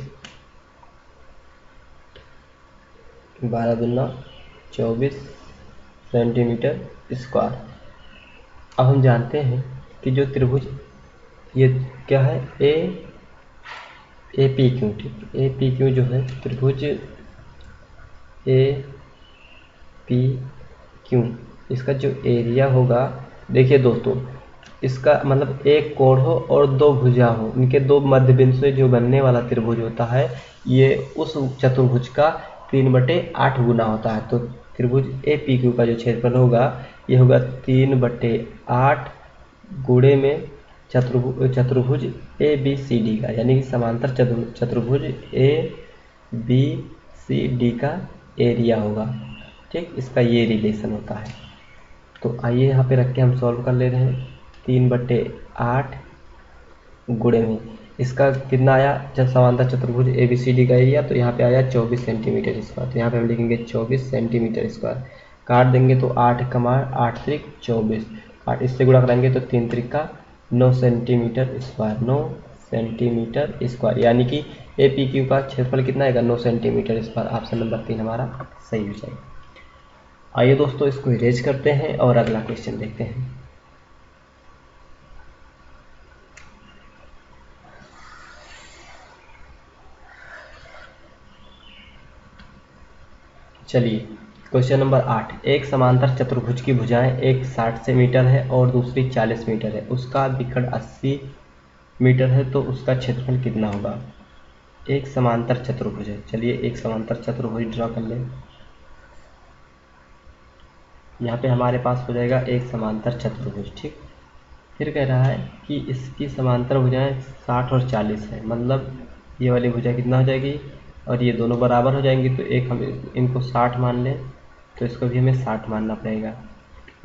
S1: 12 दूना 24 सेंटीमीटर स्क्वायर। अब हम जानते हैं कि जो त्रिभुज, ये क्या है, APQ, ठीक, APQ जो है त्रिभुज APQ, इसका जो एरिया होगा, देखिए दोस्तों, इसका मतलब एक कोण हो और 2 भुजा हो, इनके 2 मध्य बिंदु से जो बनने वाला त्रिभुज होता है, ये उस चतुर्भुज का 3/8 गुना होता है। तो त्रिभुज APQ का जो क्षेत्रफल होगा, ये होगा 3/8 गुणे में चतुर्भुज ABCD का, यानी कि समांतर चतुर्भुज ABCD का एरिया होगा, ठीक। इसका ये रिलेशन होता है। तो आइए यहाँ पे रख के हम सॉल्व कर ले रहे हैं। 3/8 गुणे में इसका कितना आया, जब समांतर चतुर्भुज ABCD का एरिया, तो यहाँ पे आया 24 सेंटीमीटर स्क्वायर। तो यहाँ पे हम लिखेंगे 24 सेंटीमीटर स्क्वायर। काट देंगे तो 8 कमा 8 त्रिक 24, और इससे गुणा कराएंगे तो 3 त्रिक का 9 सेंटीमीटर स्क्वायर, 9 सेंटीमीटर स्क्वायर, यानी कि APQ का क्षेत्रफल कितना आएगा, 9 सेंटीमीटर स्क्वायर। ऑप्शन नंबर 3 हमारा सही हो जाएगा। आइए दोस्तों इसको इरेज करते हैं और अगला क्वेश्चन देखते हैं। चलिए क्वेश्चन नंबर 8, एक समांतर चतुर्भुज की भुजाएं एक 60 मीटर है और दूसरी 40 मीटर है, उसका विकर्ण 80 मीटर है, तो उसका क्षेत्रफल कितना होगा। एक समांतर चतुर्भुज है। चलिए एक समांतर चतुर्भुज ड्रा कर लें। यहाँ पे हमारे पास हो जाएगा एक समांतर चतुर्भुज, ठीक। फिर कह रहा है कि इसकी समांतर भुजाएं 60 और 40 है, मतलब ये वाली भुजा कितना हो जाएगी, और ये दोनों बराबर हो जाएंगे, तो एक हम इनको 60 मान लें, तो इसको भी हमें 60 मानना पड़ेगा।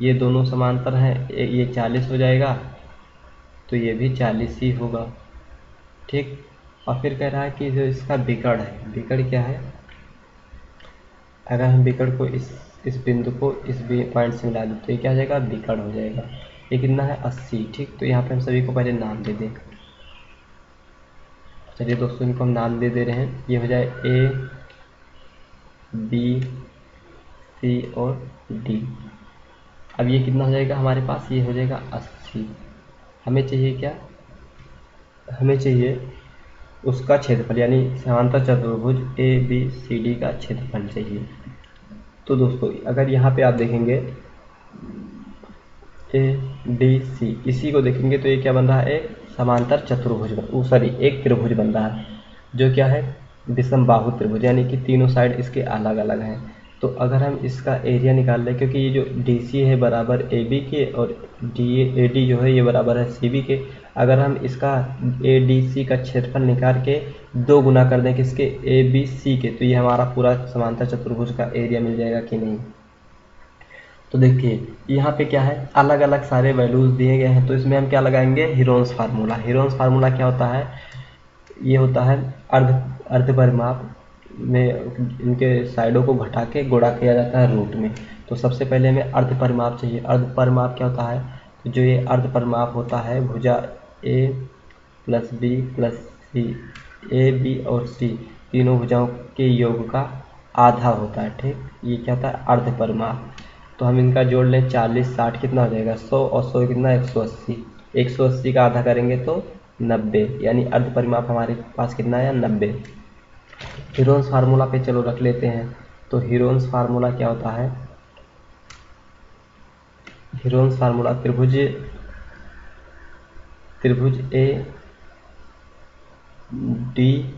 S1: ये दोनों समांतर हैं, ये 40 हो जाएगा, तो ये भी 40 ही होगा, ठीक। और फिर कह रहा है कि जो इसका विकर्ण है, विकर्ण क्या है, अगर हम विकर्ण को इस बिंदु को इस पॉइंट से मिला दें तो ये क्या हो जाएगा, विकर्ण हो जाएगा। ये कितना है, 80, ठीक। तो यहाँ पे हम सभी को पहले नाम दे दें। चलिए दोस्तों, इनको हम नाम दे रहे हैं। ये हो जाए ए, बी, सी और डी। अब ये कितना हो जाएगा हमारे पास, ये हो जाएगा 80। हमें चाहिए क्या, हमें चाहिए उसका क्षेत्रफल, यानी समांतर चतुर्भुज ए बी सी डी का क्षेत्रफल चाहिए। तो दोस्तों अगर यहाँ पे आप देखेंगे ए डी सी, इसी को देखेंगे तो ये क्या बन रहा है, एक समांतर चतुर्भुज एक त्रिभुज बन रहा है, जो क्या है, विषम बाहु त्रिभुज, यानी कि तीनों साइड इसके अलग अलग हैं। तो अगर हम इसका एरिया निकाल लें, क्योंकि ये जो डी सी है बराबर ए बी के, और ए डी जो है ये बराबर है सी बी के, अगर हम इसका ए डी सी का क्षेत्रफल निकाल के 2 गुना कर दें किसके, ए बी सी के, तो ये हमारा पूरा समांतर चतुर्भुज का एरिया मिल जाएगा कि नहीं। तो देखिए यहाँ पे क्या है, अलग अलग सारे वैल्यूज दिए गए हैं, तो इसमें हम क्या लगाएंगे, हीरोन्स फार्मूला। हीरोन्स फार्मूला क्या होता है, ये होता है अर्ध परिमाप में इनके साइडों को घटा के गुणा किया जाता है रूट में। तो सबसे पहले हमें अर्ध परिमाप चाहिए। अर्ध परिमाप क्या होता है, तो जो ये अर्ध परिमाप होता है, भुजा a plus b plus c, a b और सी तीनों भुजाओं के योग का आधा होता है, ठीक। ये क्या होता है, अर्ध परिमाप। तो हम इनका जोड़ लें, 40 60 कितना हो जाएगा, 100, और 100 कितना, 180। 180 का आधा करेंगे तो 90, यानी अर्ध परिमाप हमारे पास कितना है, 90। हीरोन्स फार्मूला पे चलो रख लेते हैं। तो हीरोन्स फार्मूला क्या होता है, हीरोन्स फार्मूला त्रिभुज ए डी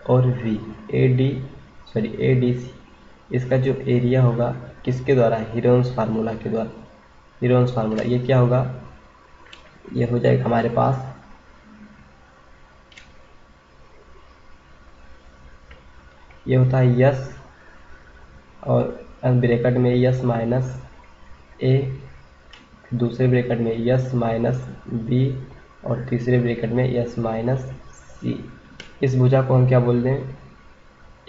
S1: और वी, ए डी सी, इसका जो एरिया होगा किसके द्वारा, हीरोन्स फार्मूला के द्वारा। हीरोन्स फार्मूला ये क्या होगा, ये हो जाएगा हमारे पास, ये होता है यस, और ब्रैकेट में यस माइनस ए, दूसरे ब्रैकेट में यस माइनस बी, और तीसरे ब्रैकेट में यस माइनस सी। इस भुजा को हम क्या बोल दें,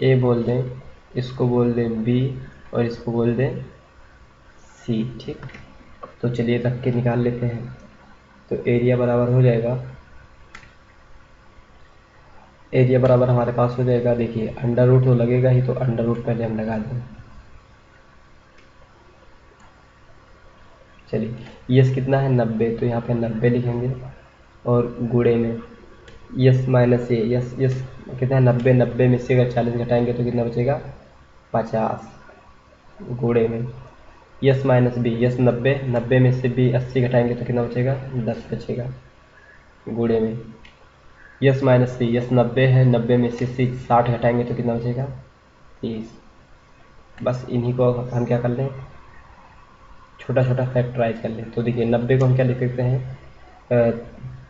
S1: ए बोल दें, इसको बोल दें बी, और इसको बोल दें सी, ठीक। तो चलिए रख के निकाल लेते हैं। तो एरिया बराबर हो जाएगा, एरिया बराबर हमारे पास हो जाएगा, देखिए अंडर रूट तो लगेगा ही, तो अंडर रूट पहले हम लगा दें। चलिए यस कितना है, 90, तो यहाँ पे 90 लिखेंगे, और गुणे में यस माइनस ए, यस कितना है, 90, 90 में से अगर 40 घटाएंगे तो कितना बचेगा, 50, गुणे में यस माइनस बी, यस 90, 90 में से बी 80 घटाएंगे तो कितना बचेगा, 10 बचेगा, गुणे में यस माइनस सी, यस 90 है, 90 में से सी 60 घटाएंगे तो कितना बचेगा, 30। बस इन्हीं को हम क्या कर लें, छोटा छोटा फैक्टराइज कर लें। तो देखिए 90 को हम क्या लिख सकते हैं,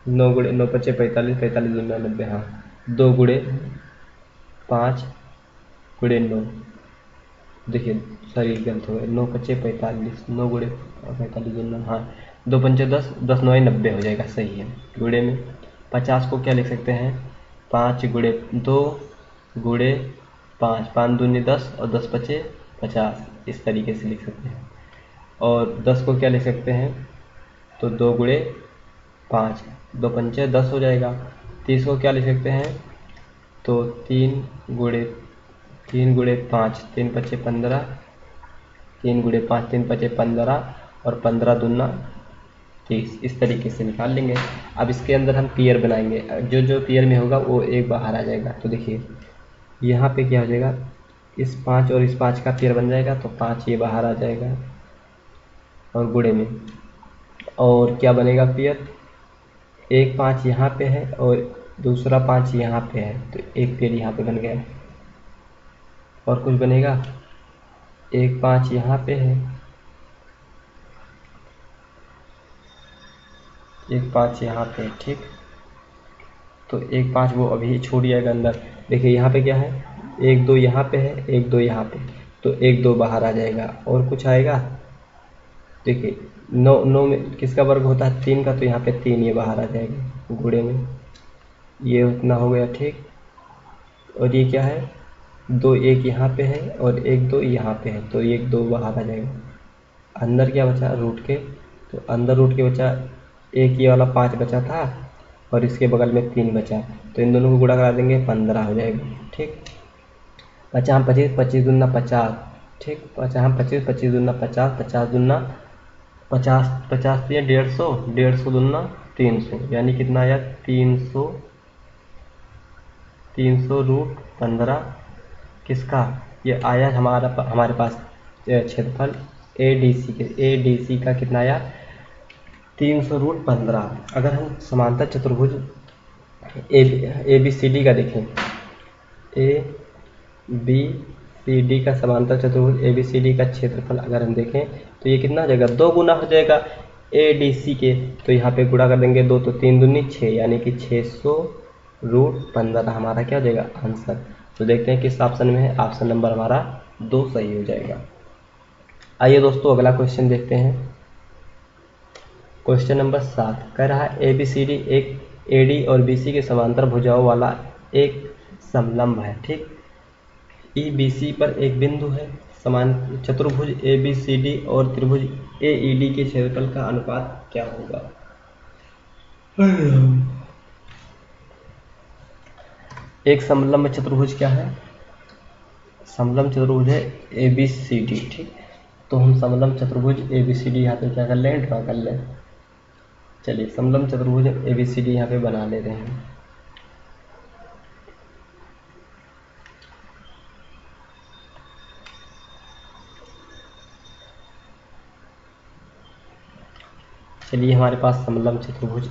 S1: 9 गुणे 9 पचे 45, 45 दूना 90, हाँ 2 गुणे 5 गुणे 9, देखिए सॉरी गलत हो गया, 9 पचे 45, 9 गुणे 45 दूना, हाँ 2 पंचे 10, 10 9 90 हो जाएगा, सही है। गुणे में 50 को क्या लिख सकते हैं, 5 गुणे 2 गुणे 5, 5 दूनी 10, और 10 पचे 50, इस तरीके से लिख सकते हैं। और 10 को क्या लिख सकते हैं, तो 2 गुणे 5, 2 पंचे 10 हो जाएगा। 30 को क्या लिख सकते हैं, तो 3 गुणे 5, 3 पचे 15, 3 गुणे 5, 3 पचे 15, और 15 दूना 30, इस तरीके से निकाल लेंगे। अब इसके अंदर हम पेयर बनाएंगे, जो जो पेयर में होगा वो एक बाहर आ जाएगा। तो देखिए यहाँ पे क्या हो जाएगा, इस 5 और इस 5 का पेयर बन जाएगा, तो 5 ये बाहर आ जाएगा, और गुणे में और क्या बनेगा पेयर, एक 5 यहाँ पे है और दूसरा 5 यहाँ पे है, तो एक पेयर यहाँ पे बन गया। और कुछ बनेगा, एक 5 यहाँ पे है, एक 5 यहाँ पे, ठीक। तो एक 5 वो अभी छूट जाएगा अंदर। देखिए यहाँ पे क्या है, एक दो यहाँ पे है, एक दो यहाँ पे, तो एक दो बाहर आ जाएगा। और कुछ आएगा? देखिए 9 में किसका वर्ग होता है? 3 का, तो यहाँ पे 3 ये बाहर आ जाएगा गुणे में, ये उतना हो गया। ठीक, और ये क्या है? 2 एक यहाँ पे है और एक दो यहाँ पे है, तो एक दो बाहर आ जाएगा। अंदर क्या बचा? रूट के, तो अंदर रूट के बचा एक, ये वाला 5 बचा था और इसके बगल में 3 बचा, तो इन दोनों को गुणा करा देंगे, 15 हो जाएगा। ठीक, 50 25, 25 दूना 50। ठीक, 50 25, 25 दूना 50, 50 दूना 50, 50 दिए 150, 150 दूना 300, यानी कितना आया? 300, 300 रूट 15 किसका? ये आया हमारे पास क्षेत्रफल ADC के, ADC का कितना आया? 300 रूट 15। अगर हम समांतर चतुर्भुज ABCD का देखें, ABCD का समांतर चतुर्भुज ABCD का क्षेत्रफल अगर हम देखें तो ये कितना हो जाएगा? 2 गुना हो जाएगा ADC के, तो यहाँ पे गुणा कर देंगे 2, तो 3 दूनी 6, यानी कि 600 रूट 15 हमारा क्या हो जाएगा? आंसर। तो देखते हैं किस ऑप्शन में है। ऑप्शन नंबर हमारा 2 सही हो जाएगा। आइए दोस्तों अगला क्वेश्चन देखते हैं। क्वेश्चन नंबर 7 कह रहा है ABCD एक AD और BC के समांतर भुजाओं वाला एक समलंब है। ठीक, EBC पर एक बिंदु है। समान चतुर्भुज ABCD और त्रिभुज AED के क्षेत्रफल का अनुपात क्या होगा? एक समलंब चतुर्भुज क्या है? समलंब चतुर्भुज है ABCD। ठीक, तो हम समलंब चतुर्भुज ABCD यहाँ पे क्या कर लें? ड्रा कर लें। चलिए समलंब चतुर्भुज ABCD यहाँ पे बना ले रहे हैं। चलिए हमारे पास समलंब चतुर्भुज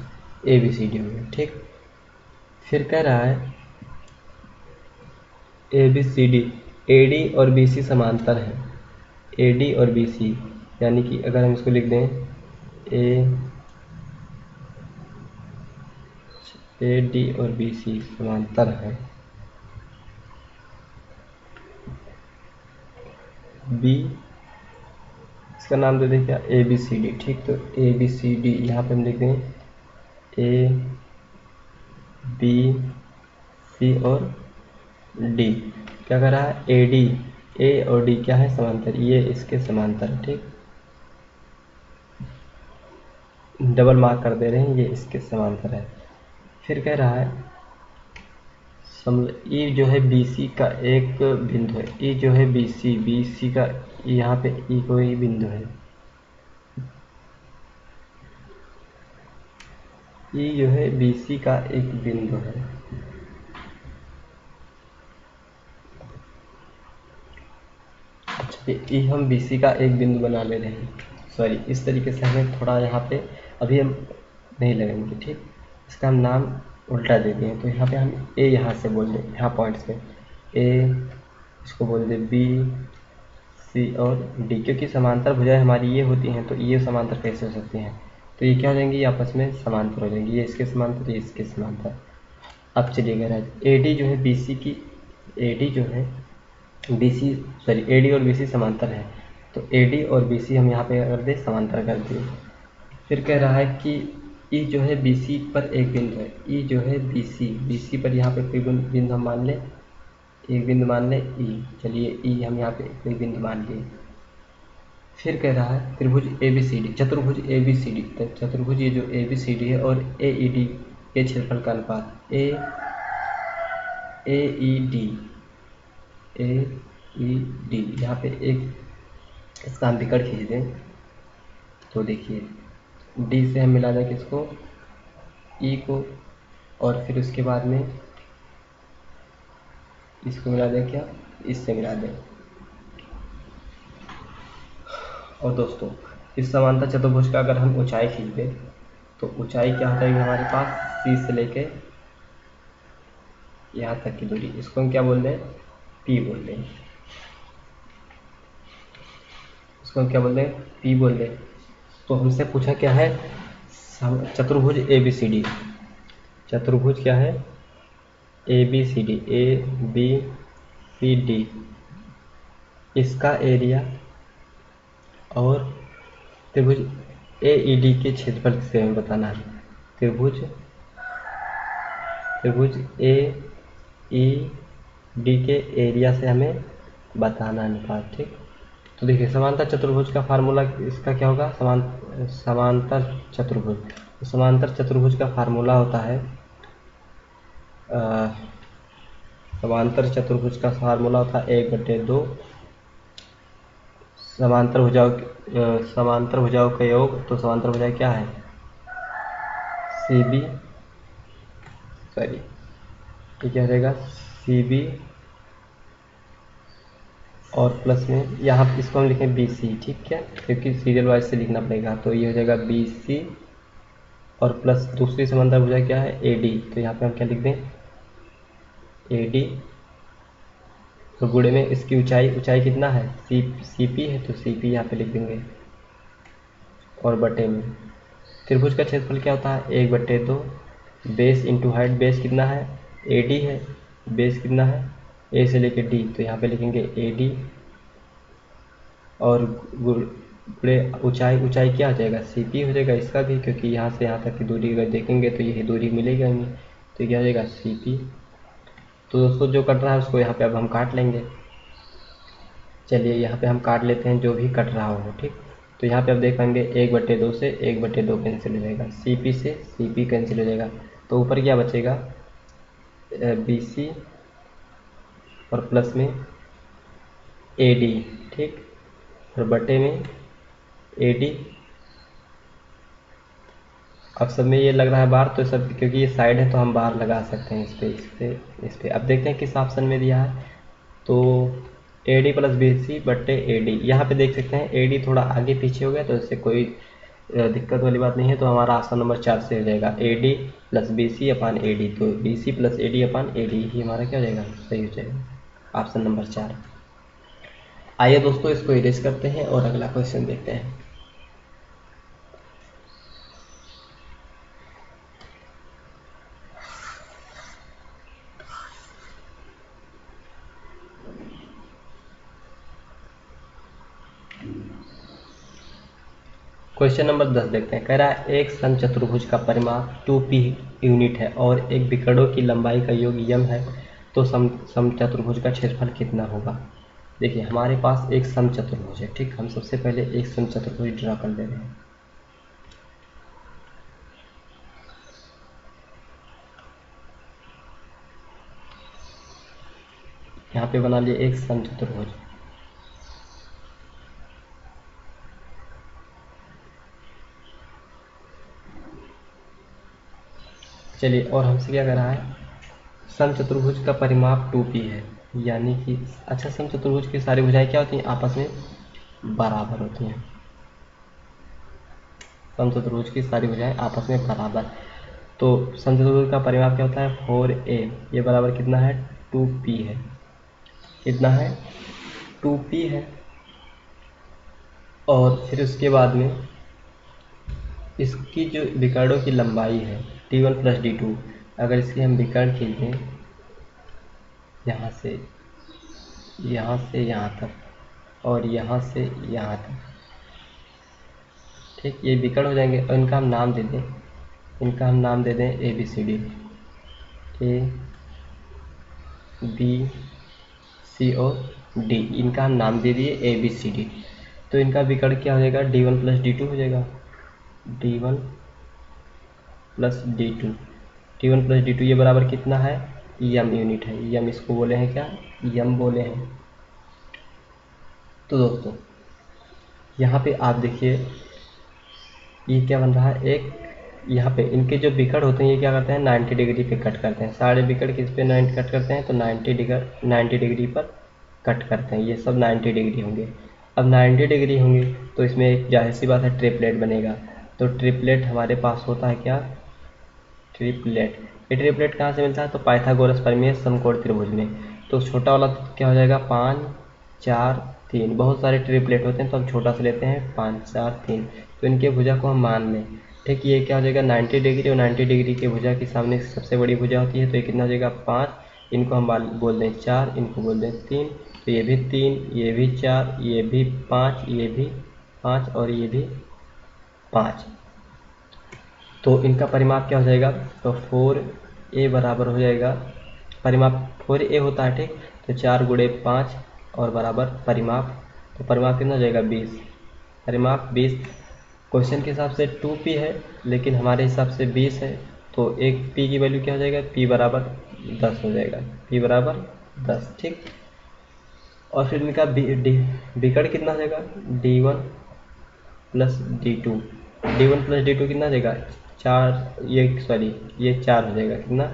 S1: ABCD हो गया। ठीक, फिर कह रहा है ABCD AD और BC समांतर है। AD और BC, यानी कि अगर हम इसको लिख दें AD और BC समांतर है, B इसका नाम दे दें क्या? ABCD। ठीक, तो ABCD यहाँ पे हम लिख दें A B C और D। क्या कर रहा है? AD, A और D क्या है? समांतर, ये इसके समांतर है। ठीक, डबल मार्क कर दे रहे हैं, ये इसके समांतर है। फिर कह रहा है E जो है BC का एक बिंदु है। E जो है BC का यहाँ पे E कोई बिंदु है। E जो है BC का एक बिंदु है। अच्छा, E हम BC का एक बिंदु बना ले रहे हैं। सॉरी, इस तरीके से हमें थोड़ा यहाँ पे अभी हम नहीं लगेंगे। ठीक, इसका हम नाम उल्टा दे दिए, तो यहाँ पे हम A यहाँ से बोल दें, यहाँ पॉइंट्स पे A, इसको बोल दें B C और D, क्योंकि समांतर भुजाएं हमारी ये होती हैं, तो ये समांतर कैसे हो सकती हैं? तो ये क्या हो जाएंगी? आपस में समांतर हो जाएंगी, ये इसके समांतर, ये इसके समांतर। अब चलिए कह रहा है AD जो है BC की, AD जो है BC, सॉरी AD और BC समांतर है, तो AD और BC हम यहाँ पे कर दें समांतर कर दिए। फिर कह रहा है कि E जो है BC पर एक बिंदु है। E जो है BC पर यहाँ पे कोई बिंदु हम मान लें, एक बिंदु मान लें E। चलिए E हम यहाँ पे कोई बिंदु मान लिए। फिर कह रहा है त्रिभुज ABCD, चतुर्भुज ABCD, तो चतुर्भुज ये जो ABCD है और AED के क्षेत्रफल का अनुपात AED यहाँ पे एक इसका हम विकर्ण खींच दें, तो देखिए D से हम मिला दें किसको? E को, और फिर उसके बाद में इसको मिला दें क्या? इससे मिला दें। और दोस्तों इस समांतर चतुर्भुज का अगर हम ऊंचाई खींच दें तो ऊंचाई क्या हो जाएगी हमारे पास? C से लेके यहाँ तक की दूरी, इसको हम क्या बोल दें? P बोल दें। इसको हम क्या बोल दें? P बोल दें। तो हमसे पूछा क्या है? चतुर्भुज ABCD, चतुर्भुज क्या है? ABCD, A B C D, इसका एरिया और त्रिभुज ए ई डी के क्षेत्रफल से हमें बताना है। त्रिभुज ए ई डी के एरिया से हमें बताना अनुपात। ठीक, तो देखिए समांतर चतुर्भुज का फार्मूला इसका क्या होगा, समांतर चतुर्भुज। तो समांतर चतुर्भुज का फार्मूला होता है समांतर चतुर्भुज का फार्मूला होता है 1/2 समांतर भुजाओं का योग। तो समांतर भुजाएं क्या है, सी बी, सॉरी ये क्या हो जाएगा, सी बी और प्लस में यहाँ इसको हम लिखें बी सी। ठीक है, क्योंकि सीरियल वाइज से लिखना पड़ेगा। तो ये हो जाएगा बी सी और प्लस दूसरी समांतर भुजा क्या है, ए डी। तो यहाँ पे हम क्या लिख दें, ए डी, तो गुणे में इसकी ऊंचाई कितना है, सी पी है, तो सी पी यहाँ पे लिख देंगे और बटे में त्रिभुज का क्षेत्रफल क्या होता है, 1/2 बेस इंटू हाइट। बेस कितना है, ए डी है, बेस कितना है, ए से लेके डी, तो यहाँ पे लिखेंगे ए डी और गुणे ऊंचाई क्या हो जाएगा, सी पी हो जाएगा इसका भी, क्योंकि यहाँ से यहाँ तक की दूरी अगर देखेंगे तो यही दूरी मिलेगी हमें। तो क्या हो जाएगा, सी पी। तो दोस्तों जो कट रहा है उसको यहाँ पे अब हम काट लेंगे। चलिए यहाँ पे हम काट लेते हैं जो भी कट रहा हो। ठीक, तो यहाँ पे अब देख पाएंगे 1/2 से 1/2 कैंसिल हो जाएगा, सी पी से सी पी कैंसिल हो जाएगा। तो ऊपर क्या बचेगा, बी सी और प्लस में ए डी। ठीक, और बटे में ए डी। अब सब में ये लग रहा है बार, तो सब क्योंकि ये साइड है तो हम बार लगा सकते हैं इस पे। अब देखते हैं किस ऑप्शन में दिया है। तो A D plus B C बटे ए डी, यहाँ पे देख सकते हैं ए डी थोड़ा आगे पीछे हो गया, तो इससे कोई दिक्कत वाली बात नहीं है। तो हमारा ऑप्शन नंबर 4 से हो जाएगा a D plus B c upon a d. तो b c plus a d upon a d ही हमारा क्या हो जाएगा, सही हो जाएगा ऑप्शन नंबर 4। आइए दोस्तों इसको इरेज करते हैं और अगला क्वेश्चन देखते हैं। क्वेश्चन नंबर 10 देखते हैं। कह रहा है एक समचतुर्भुज का परिमाप 2p यूनिट है और एक विकर्णों की लंबाई का योग m है, तो समचतुर्भुज का क्षेत्रफल कितना होगा। देखिए हमारे पास एक समचतुर्भुज है। ठीक, हम सबसे पहले एक समचतुर्भुज ड्रा कर ले रहे हैं। यहाँ पे बना लिए एक समचतुर्भुज। चलिए, और हमसे क्या कर रहा है, समचतुर्भुज का परिमाप 2p है, यानी कि अच्छा समचतुर्भुज की सारी भुजाएं क्या होती हैं, आपस में बराबर होती हैं। समचतुर्भुज की सारी भुजाएं आपस में बराबर। तो समचतुर्भुज का परिमाप क्या होता है, 4a, ये बराबर कितना है, 2p है। कितना है, 2p है। और फिर उसके बाद में इसकी जो विकर्णों की लंबाई है d1 प्लस d2, अगर इसकी हम विकर्ण खींचें यहाँ से यहाँ तक और यहाँ से यहाँ तक, ठीक, ये विकर्ण हो जाएंगे और इनका हम नाम दे दें A B C D, A B C और डी, इनका हम नाम दे दिए ए बी सी डी। तो इनका विकर्ण क्या हो जाएगा, d1 प्लस d2 हो जाएगा, d1 plus d2, d1 plus d2 ये बराबर कितना है, यम यूनिट है। यम इसको बोले हैं क्या, यम बोले हैं। तो दोस्तों यहाँ पे आप देखिए ये क्या बन रहा है, एक यहाँ पे इनके जो विकर्ण होते हैं ये क्या करते हैं, 90 डिग्री पे कट करते हैं। सारे विकर्ण किस पे 90 कट करते हैं, तो 90 डिग्री पर कट करते हैं। ये सब 90 डिग्री होंगे। अब 90 डिग्री होंगे तो इसमें एक जाहिर सी बात है ट्रिपलेट बनेगा। तो ट्रिपलेट हमारे पास होता है क्या, ट्रिपलेट। ये ट्रिपलेट कहाँ से मिलता है, तो पाइथागोरस प्रमेय समकोण त्रिभुज में। तो छोटा वाला क्या हो जाएगा, 5 4 3, बहुत सारे ट्रिपलेट होते हैं तो हम छोटा से लेते हैं 5 4 3। तो इनके भुजा को हम मान लें, ठीक, ये क्या हो जाएगा 90 डिग्री, और 90 डिग्री के भुजा के सामने सबसे बड़ी भुजा होती है, तो ये कितना हो जाएगा 5, इनको हम बोल दें 4, इनको बोल दें 3, तो ये भी 3, ये भी 4, ये भी 5, ये भी 5 और ये भी 5। तो इनका परिमाप क्या हो जाएगा, तो 4a बराबर हो जाएगा, परिमाप 4a होता है, ठीक। तो 4 गुणे 5 और बराबर परिमाप, तो परिमाप कितना हो जाएगा 20, परिमाप 20। क्वेश्चन के हिसाब से 2p है, लेकिन हमारे हिसाब से 20 है, तो एक p की वैल्यू क्या हो जाएगा, p बराबर 10 हो जाएगा, p बराबर 10, ठीक। और फिर इनका विकर्ण कितना हो जाएगा, d1 plus d2, d1 plus d2 कितना हो जाएगा 4, ये 4 हो जाएगा, कितना,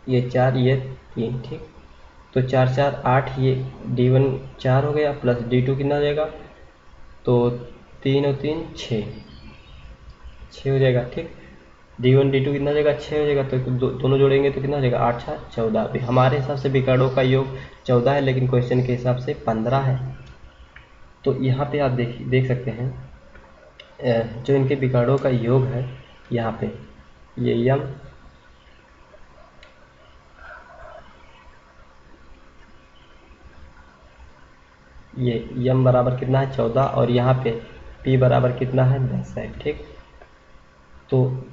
S1: ये 4, ये 3, ठीक। तो 4 4 8, ये d1 4 हो गया, प्लस d2 कितना हो जाएगा, तो 3 और 3 6 हो जाएगा, ठीक। d1 d2 कितना हो जाएगा, 6 हो जाएगा, तो दोनों जोड़ेंगे तो कितना हो जाएगा 8 6 14। हमारे हिसाब से विकर्णों का योग 14 है, लेकिन क्वेश्चन के हिसाब से 15 है। तो यहाँ पे आप देख सकते हैं जो इनके विकर्णों का योग है, यहाँ पे ये यम बराबर कितना है 14, और यहाँ पे p बराबर कितना है 10 है, ठीक। तो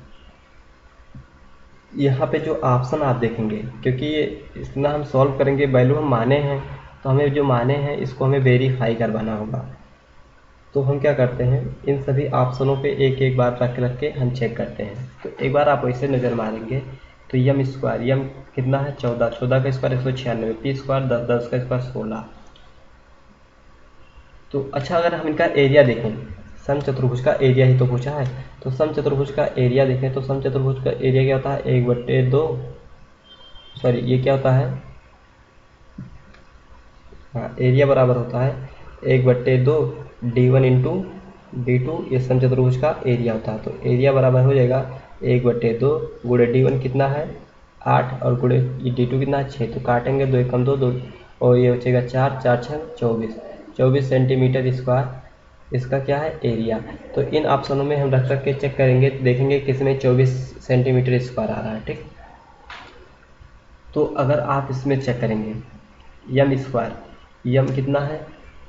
S1: यहाँ पे जो ऑप्शन आप देखेंगे, क्योंकि ये इतना हम सॉल्व करेंगे, वैल्यू हम माने हैं, तो हमें जो माने हैं इसको हमें वेरीफाई करवाना होगा। तो हम क्या करते हैं, इन सभी ऑप्शनों पे एक एक बार रख के हम चेक करते हैं। तो एक बार आप ऐसे नज़र मारेंगे, तो यम स्क्वायर, यम कितना है 14, 14 का स्क्वायर 196, पी स्क्वायर 10, 10 का स्क्वायर 16। तो अच्छा, अगर हम इनका एरिया देखें, समचतुर्भुज का एरिया ही तो पूछा है, तो समचतुर्भुज का एरिया देखें, तो समचतुर्भुज का एरिया क्या होता है 1/2, सॉरी ये क्या होता है, हाँ एरिया बराबर होता है 1/2 d1 इंटू d2, ये समचतुर्भुज का एरिया होता है। तो एरिया बराबर हो जाएगा 1/2 गुणे d1 कितना है 8, और गुणे d2 कितना है 6, तो काटेंगे 2 एकम 2 2, और ये बचेगा 4 4 6 24 सेंटीमीटर स्क्वायर इसका क्या है एरिया। तो इन ऑप्शनों में हम रख के चेक करेंगे, देखेंगे किसमें 24 सेंटीमीटर स्क्वायर आ रहा है, ठीक। तो अगर आप इसमें चेक करेंगे यम स्क्वायर, यम कितना है,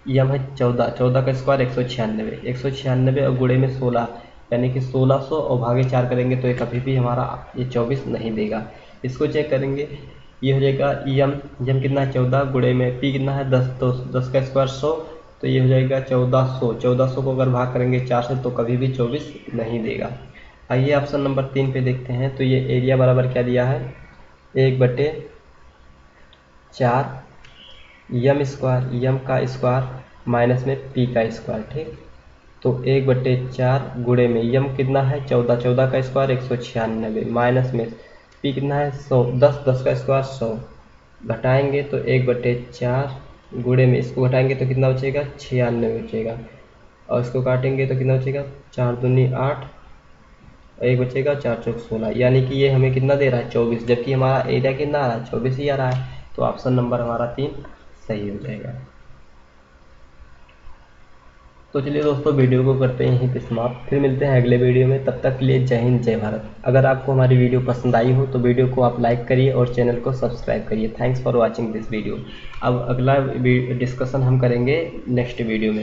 S1: यम है 14, 14 का स्क्वायर 196, 196 और गुणे में 16, यानी कि 1600, और भागे 4 करेंगे तो ये कभी भी हमारा ये 24 नहीं देगा। इसको चेक करेंगे, ये हो जाएगा यम, यम कितना है 14, गुणे में पी कितना है 10, तो 10 का स्क्वायर 100, तो ये हो जाएगा 1400, 1400 को अगर भाग करेंगे 4 से तो कभी भी 24 नहीं देगा। आइए ऑप्शन नंबर 3 पे देखते हैं। तो ये एरिया बराबर क्या दिया है 1/4 यम स्क्वायर, यम का स्क्वायर माइनस में पी का स्क्वायर, ठीक। तो 1/4 गुणे में यम कितना है 14, 14 का स्क्वायर 196, माइनस में पी कितना है 100, 10, 10 का स्क्वायर 100, घटाएंगे तो 1/4 गुणे में इसको घटाएंगे तो कितना बचेगा 96 बचेगा, और इसको काटेंगे तो कितना बचेगा 4 दूनी 8, एक बचेगा 4 चौक 16, यानी कि ये हमें कितना दे रहा है 24, जबकि हमारा एरिया कितना आ रहा है 24 ही आ रहा है। तो ऑप्शन नंबर हमारा 3 सही हो जाएगा। तो चलिए दोस्तों, वीडियो को करते हैं यहीं पे समाप्त, फिर मिलते हैं अगले वीडियो में। तब तक के लिए जय हिंद जय भारत। अगर आपको हमारी वीडियो पसंद आई हो तो वीडियो को आप लाइक करिए और चैनल को सब्सक्राइब करिए। Thanks for watching this video. अब अगला डिस्कशन हम करेंगे नेक्स्ट वीडियो में।